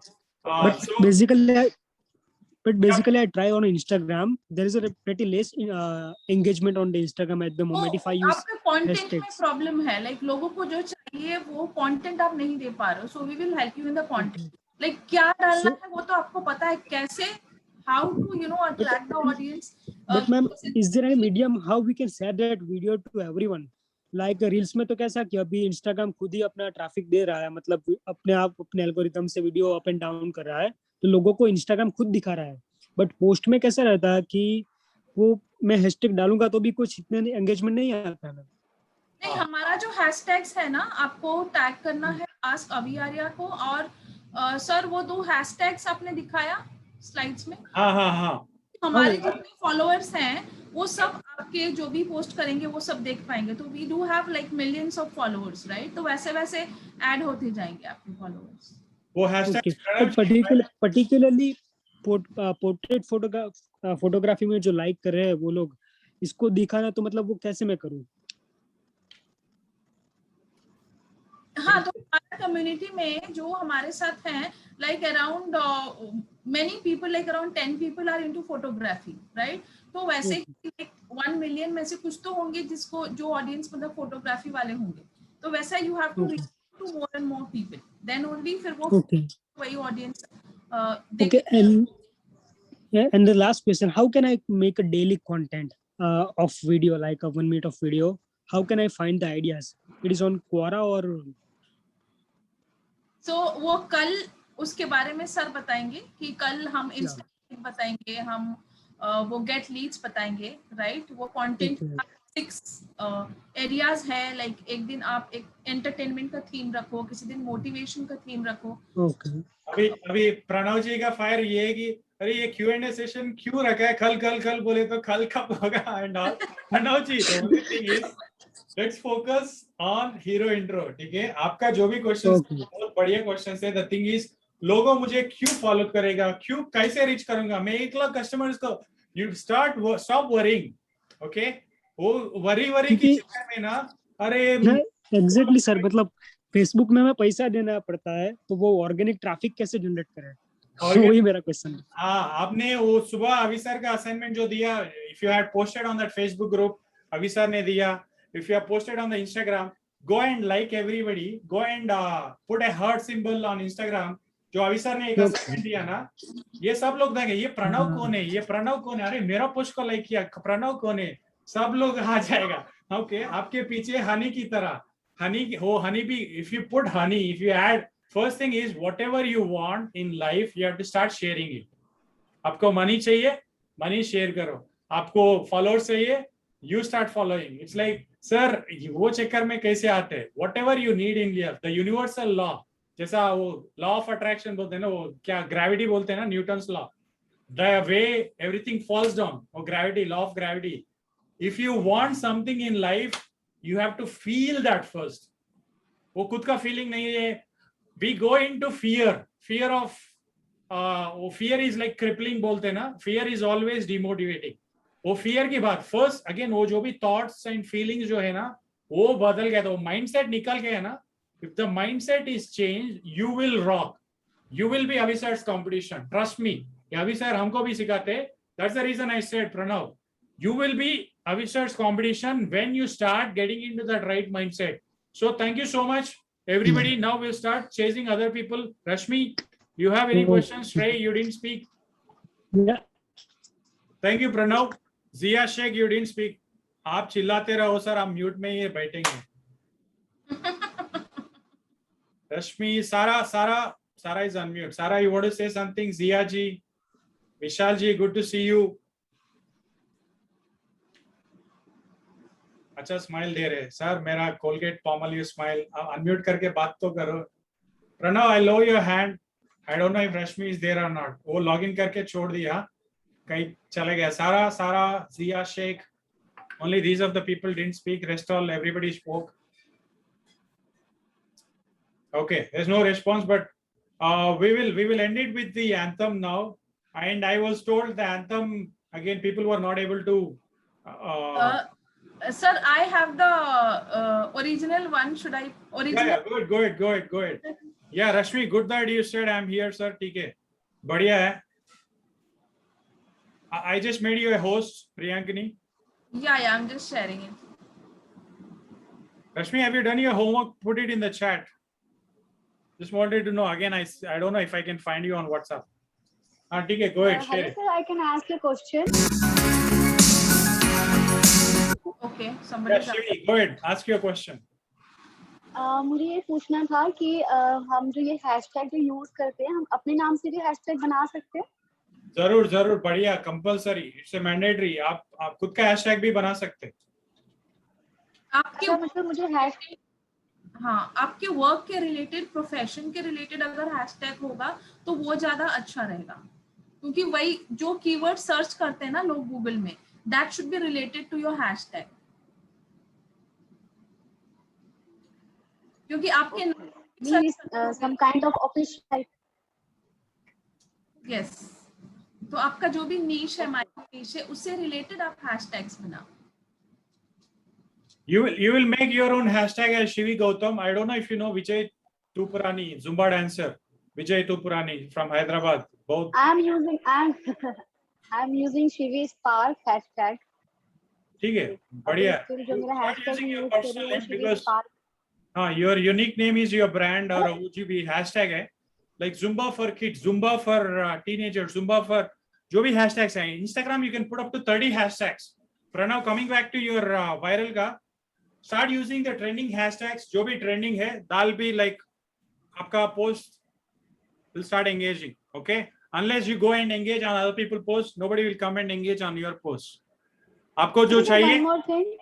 But basically, I try on Instagram. There is a pretty less engagement on the Instagram at the moment. If I use आपका content में problem है, like लोगों को जो चाहिए वो content आप नहीं दे पा रहे हो. So we will help you in the content. Like क्या डालना है वो तो आपको पता है कैसे, how to attract the audience But ma'am, is there any medium how we can share that video to everyone? Like reels में तो कैसा कि अभी इंस्टाग्राम खुद ही अपना ट्रैफिक दे रहा है, मतलब अपने आप अपने एल्गोरिथम से वीडियो अप एंड डाउन कर रहा है, तो लोगों को इंस्टाग्राम खुद दिखा रहा है. बट पोस्ट में कैसा रहता है कि वो मैं हैशटैग डालूंगा तो भी कुछ इतने एंगेजमेंट नहीं आता है. नहीं, हमारा जो हैशटैग्स है ना, आपको टैग करना है आस्क अभी आर्या को. और सर वो 2 हैशटैग्स आपने दिखाया स्लाइड्स में. हाँ. हमारे जितने फॉलोअर्स हैं वो सब आपके जो भी पोस्ट करेंगे वो सब देख पाएंगे. तो we do have like millions of followers, right? तो वैसे वैसे ऐड होते जाएंगे आपके फॉलोअर्स. वो हैशटैग पर्टिकुलरली पोर्ट्रेट फोटोग्राफी में जो लाइक कर रहे हैं वो लोग, इसको दिखाना तो मतलब वो कैसे मैं करूं? हाँ, तो हमारे कम्युनिटी में जो हमारे साथ हैं, like around many people, like around 10 people are into photography, right? तो वैसे like 1 million में से कुछ तो होंगे जिसको जो ऑडियंस मतलब फोटोग्राफी वाले होंगे. तो वैसा you have to reach to more and more people, then only फिर वो वही audience. Okay, and the last question, how can I make a daily content of video, like a 1 minute of video? How can I find the ideas? It is on Quora or? So वो कल उसके बारे में sir बताएंगे कि कल हम Insta बताएंगे, हम वो गेट लीड्स बताएंगे, राइट? वो कंटेंट 6 एरियाज है. लाइक एक दिन आप एक एंटरटेनमेंट का थीम रखो, किसी दिन मोटिवेशन का थीम रखो. अभी प्रणव जी का फायर ये है कि अरे ये Q&A सेशन क्यों रखा है, कल बोले तो कल कब होगा and all. Pranav ji, the only thing is let's focus on hero intro. ठीक है, आपका जो भी क्वेश्चन बहुत बढ़िया क्वेश्चन है. द थिंग इज लोगों मुझे क्यों फॉलो करेगा, क्यों कैसे रीच करूंगा मैं 1 लाख कस्टमर्स को. You stop worrying. ओके, वो वरी के चक्कर में ना, अरे एग्जैक्टली सर, मतलब फेसबुक में हमें पैसा देना पड़ता है तो वो ऑर्गेनिक ट्रैफिक कैसे जनरेट करें, वही मेरा क्वेश्चन है. हाँ, आपने वो सुबह अभी सर का असाइनमेंट जो दिया, if you had posted on that Facebook group, अभी सर ने दिया. If you have posted on the Instagram, go and like everybody, go and put a heart symbol on Instagram. जो अभी सर ने एक असाइनमेंट दिया ना, ये सब लोग देंगे ये प्रणव कौन है, ये प्रणव कौन है, अरे मेरा पोस्ट को लाइक किया, प्रणव कौन है, सब लोग आ जाएगा. ओके, आपके पीछे हनी की तरह, हनी भी. If you put honey, if you add, first thing is whatever you want in life you have to start sharing it. आपको मनी चाहिए, मनी शेयर करो. आपको फॉलोअर्स चाहिए, you start following. It's like sir वो चक्कर में कैसे आते हैं. Whatever you need in life, the universal law, जैसा वो लॉ ऑफ अट्रैक्शन बोलते हैं ना, वो क्या ग्रेविटी बोलते हैं ना, Newton's law, the way everything falls down, वो gravity, law of gravity. If you want something in life you have to feel that first. वो खुद का फीलिंग नहीं है. We go into fear of, वो फियर इज लाइक क्रिपलिंग बोलते हैं ना, फियर इज ऑलवेज डिमोटिवेटिंग. वो फियर की बात फर्स्ट अगेन, वो जो भी थॉट्स एंड फीलिंग्स जो है ना वो बदल गया, तो माइंडसेट निकल गया ना. If the mindset is change you will rock, you will be अभी सर कंपटीशन. ट्रस्ट मी, अभी सर हमको भी सिखाते. That's the reason I said Pranav, you will be Avish's competition when you start getting into that right mindset. So thank you so much everybody. Now we'll start chasing other people. Rashmi, you have any questions? Shrey, you didn't speak. Yeah, thank you Pranav. Zia Sheikh, you didn't speak. आप चिल्लाते रहो sir, हम mute में ही बैठेंगे. Rashmi, Sara is on mute. Sara, you want to say something? Zia ji, Vishal ji, good to see you. अच्छा smile दे रहे sir, मेरा Colgate Palmolive smile. Unmute करके बात तो करो. Pranav, I low your hand. I don't know if Rashmi is there और not. वो login करके छोड़ दिया, कहीं चले गया. सारा, जिया Sheikh, only these of the people didn't speak. Rest all everybody spoke. Okay, there's no response, but we will end it with the anthem now. And I was told the anthem again, people were not able to. Sir, I have the original one. Should I original? Yeah, go ahead. Yeah, Rashmi, good that you said I'm here, sir. ठीक है, बढ़िया है. I just made you a host, Priyankini. Yeah, I'm just sharing it. Rashmi, have you done your homework? Put it in the chat. Just wanted to know again. I don't know if I can find you on WhatsApp. ठीक है, go ahead, share it. Hello, sir. I can ask a question. Okay, somebody. Yeah, Shivi, go ahead. Ask your question. मुझे ये पूछना था कि हम जो ये हैशटैग जो यूज करते हैं, हम अपने नाम से भी हैशटैग बना सकते हैं? जरूर जरूर, बढ़िया, कंपलसरी, इट्स ए मैंडेटरी। आप खुद का हैशटैग भी बना सकते हैं। आपके मतलब मुझे हैशटैग, हाँ, आपके वर्क के रिलेटेड, प्रोफेशन के रिलेटेड अगर हैशटैग होगा तो वो ज्यादा अच्छा रहेगा, क्योंकि वही जो कीवर्ड सर्च करते हैं ना लोग गूगल में, that should be related to your hashtag. क्योंकि आपके some kind of official, yes, तो आपका जो भी नीश है, माइक्रो नीश है, उससे रिलेटेड आप हैशटैग्स बनाओ। You will make your own hashtag as Shivi Gautam. I don't know if you know Vijay Tupurani, Zumba dancer. Vijay Tupurani from Hyderabad. Both. I'm using Shivi Spark hashtag. ठीक है, बढ़िया। जो मेरा hashtag use कर रही है because your unique name is your brand or OGB hashtag है, like Zumba for kids, Zumba for teenagers, Zumba for जो भी hashtags हैं. Instagram you can put up to 30 hashtags. Pranav, coming back to your viral का, start using the trending hashtags. जो भी trending है, that'll be like आपका post will start engaging. Okay, unless you go and engage on other people's posts, nobody will come and engage on your post. आपको जो चाहिए. One more thing.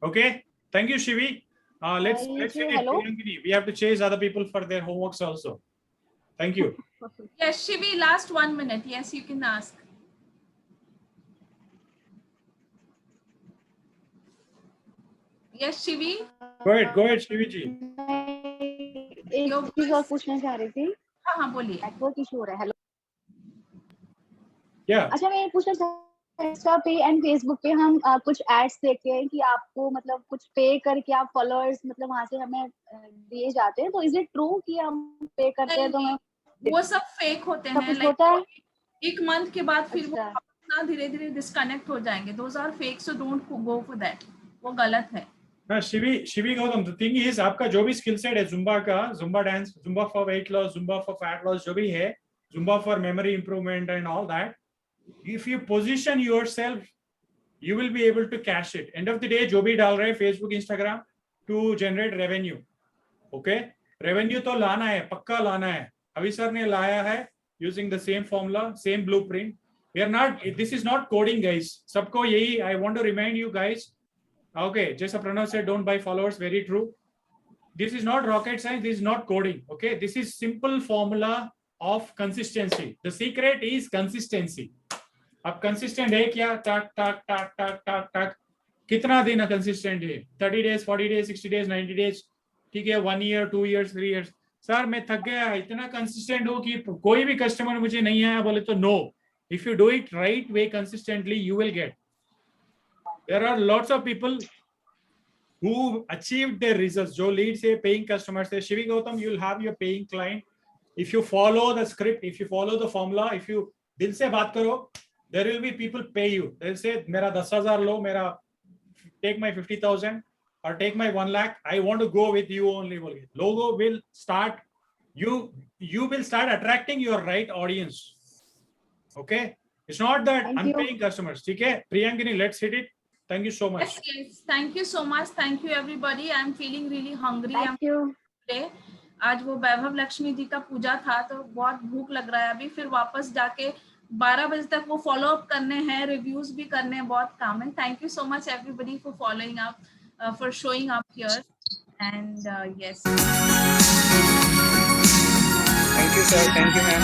Okay, thank you, Shivi. Let's hit it. Priyankini. We have to chase other people for their homeworks also. Thank you. Yes, Shivi, last 1 minute. Yes, you can ask. Yes, Shivi. Go ahead, Shivi ji. एक चीज और पूछना चाह रही थी। हाँ, बोलिए। Network issue हो रहा है। हेलो। Yeah. अच्छा, मैं ये पूछना चाह इंस्टा पे एंड फेसबुक पे हम कुछ एड्स देखते हैं कि आपको मतलब कुछ पे करके आप फॉलोअर्स मतलब वहां से हमें दिए जाते हैं, तो इज इट ट्रू कि हम पे करते हैं तो हमें वो सब फेक होते हैं, लाइक एक मंथ के बाद फिर वो अपना धीरे-धीरे डिस्कनेक्ट हो जाएंगे। Those are fake, so don't go for that, वो गलत है। ना Shivi Gautam, the thing is आपका जो भी स्किल सेट है जुम्बा का, Zumba dance, Zumba for weight loss, Zumba for fat loss, जो भी है, Zumba for memory improvement and all that, if you position yourself, you will be able to cash it. End of the day, जो भी डाल रहे हैं Facebook, Instagram to generate revenue. Okay, revenue तो लाना है, पक्का लाना है। अभी सर ने लाया है using the same formula, same blueprint. We are not, this is not coding, guys. सबको यही, I want to remind you guys. Okay, जैसा Pranav said, don't buy followers. Very true. This is not rocket science. This is not coding. Okay, this is simple formula of consistency. The secret is consistency. अब consistent है क्या? टाक टाक टाक टाक टाक टाक, कितना दिन consistent है? 30 days, 40 days, 60 days, 90 days, ठीक है, 1 year, 2 years, 3 years. Sir मैं थक गया, इतना कंसिस्टेंट हो कि कोई भी कस्टमर मुझे नहीं आया बोले तो no. If you do it right way consistently, you will get. There are lots of people who achieved their results. जो lead से paying customers थे. Shivi Gautam, you will have your paying client. If you follow the script, if you follow the formula, if you दिल से बात करो, there will be people pay you. They'll say मेरा 10,000 लो, मेरा take my 50,000 or take my 1 lakh. I want to go with you only. Logo will start, you will start attracting your right audience. Okay, it's not that I'm paying customers. ठीक है, Priyankini, let's hit it. Thank you so much. Yes, thank you so much. Thank you everybody. I'm feeling really hungry. Thank you. Today आज वो वैभव लक्ष्मी जी का पूजा था तो बहुत भूख लग रहा है अभी, फिर वापस जाके 12 बजे तक वो फॉलो अप करने हैं, रिव्यूज भी करने हैं, बहुत काम है। Thank you so much everybody for following up, for showing up here and yes, thank you sir, thank you ma'am.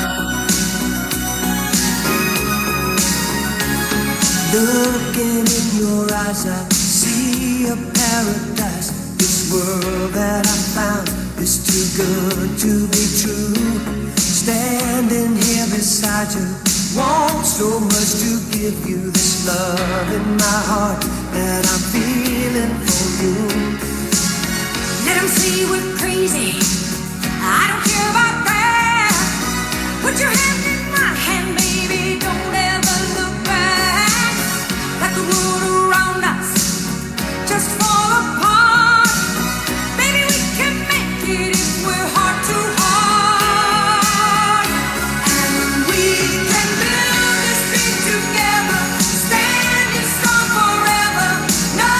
Looking in your eyes, I see a paradise. This world that I found is too good to be true. Standing here beside you, want so much to give you this love in my heart that I'm feeling for you. Let them say we're crazy, I don't care about that. Put your hand in my hand, baby, don't ever look back. Let the world around us just fall apart. Baby, we can make it if we're heart to heart. And we can build this thing together, standing strong forever. No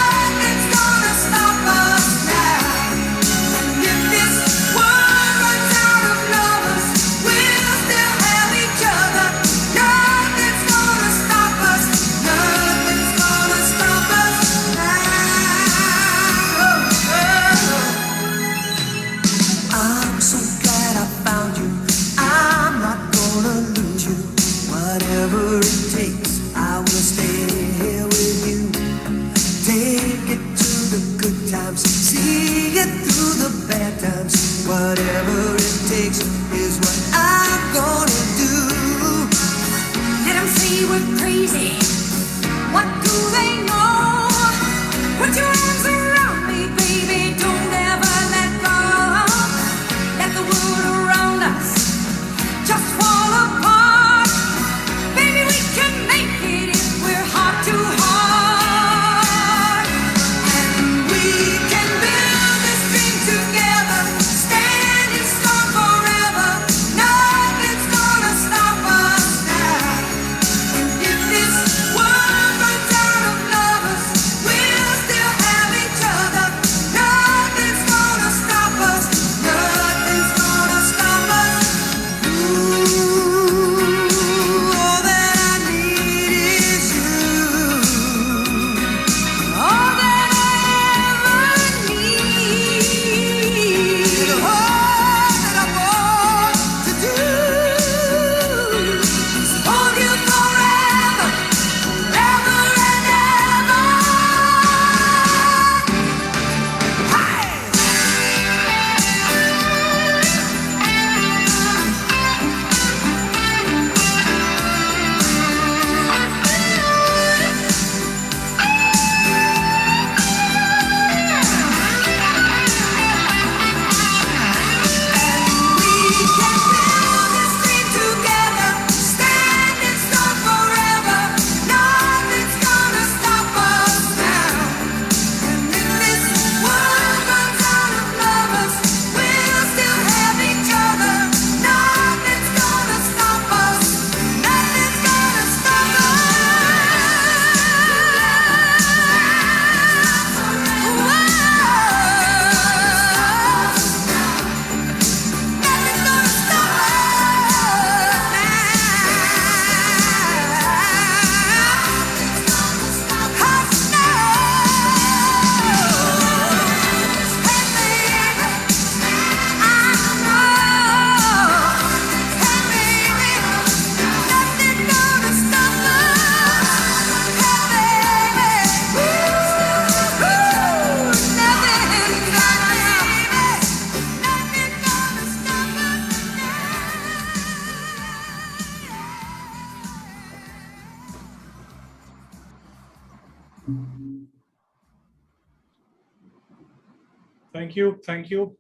Thank you. Thank you.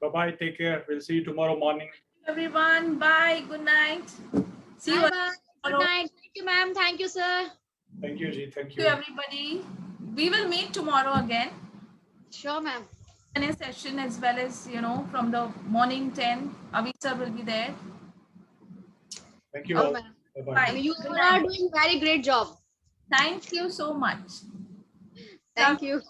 Bye-bye. Take care. We'll see you tomorrow morning. Everyone, bye. Good night. See you. Bye. Good night. Thank you, ma'am. Thank you, sir. Thank you, Ji. Thank To you. everybody. We will meet tomorrow again. Sure, ma'am. In a session as well as, from the morning 10, Avi sir will be there. Thank you Oh, all. ma'am. Bye-bye. And you Good all night. are doing very great job. Thank you so much. Thank you.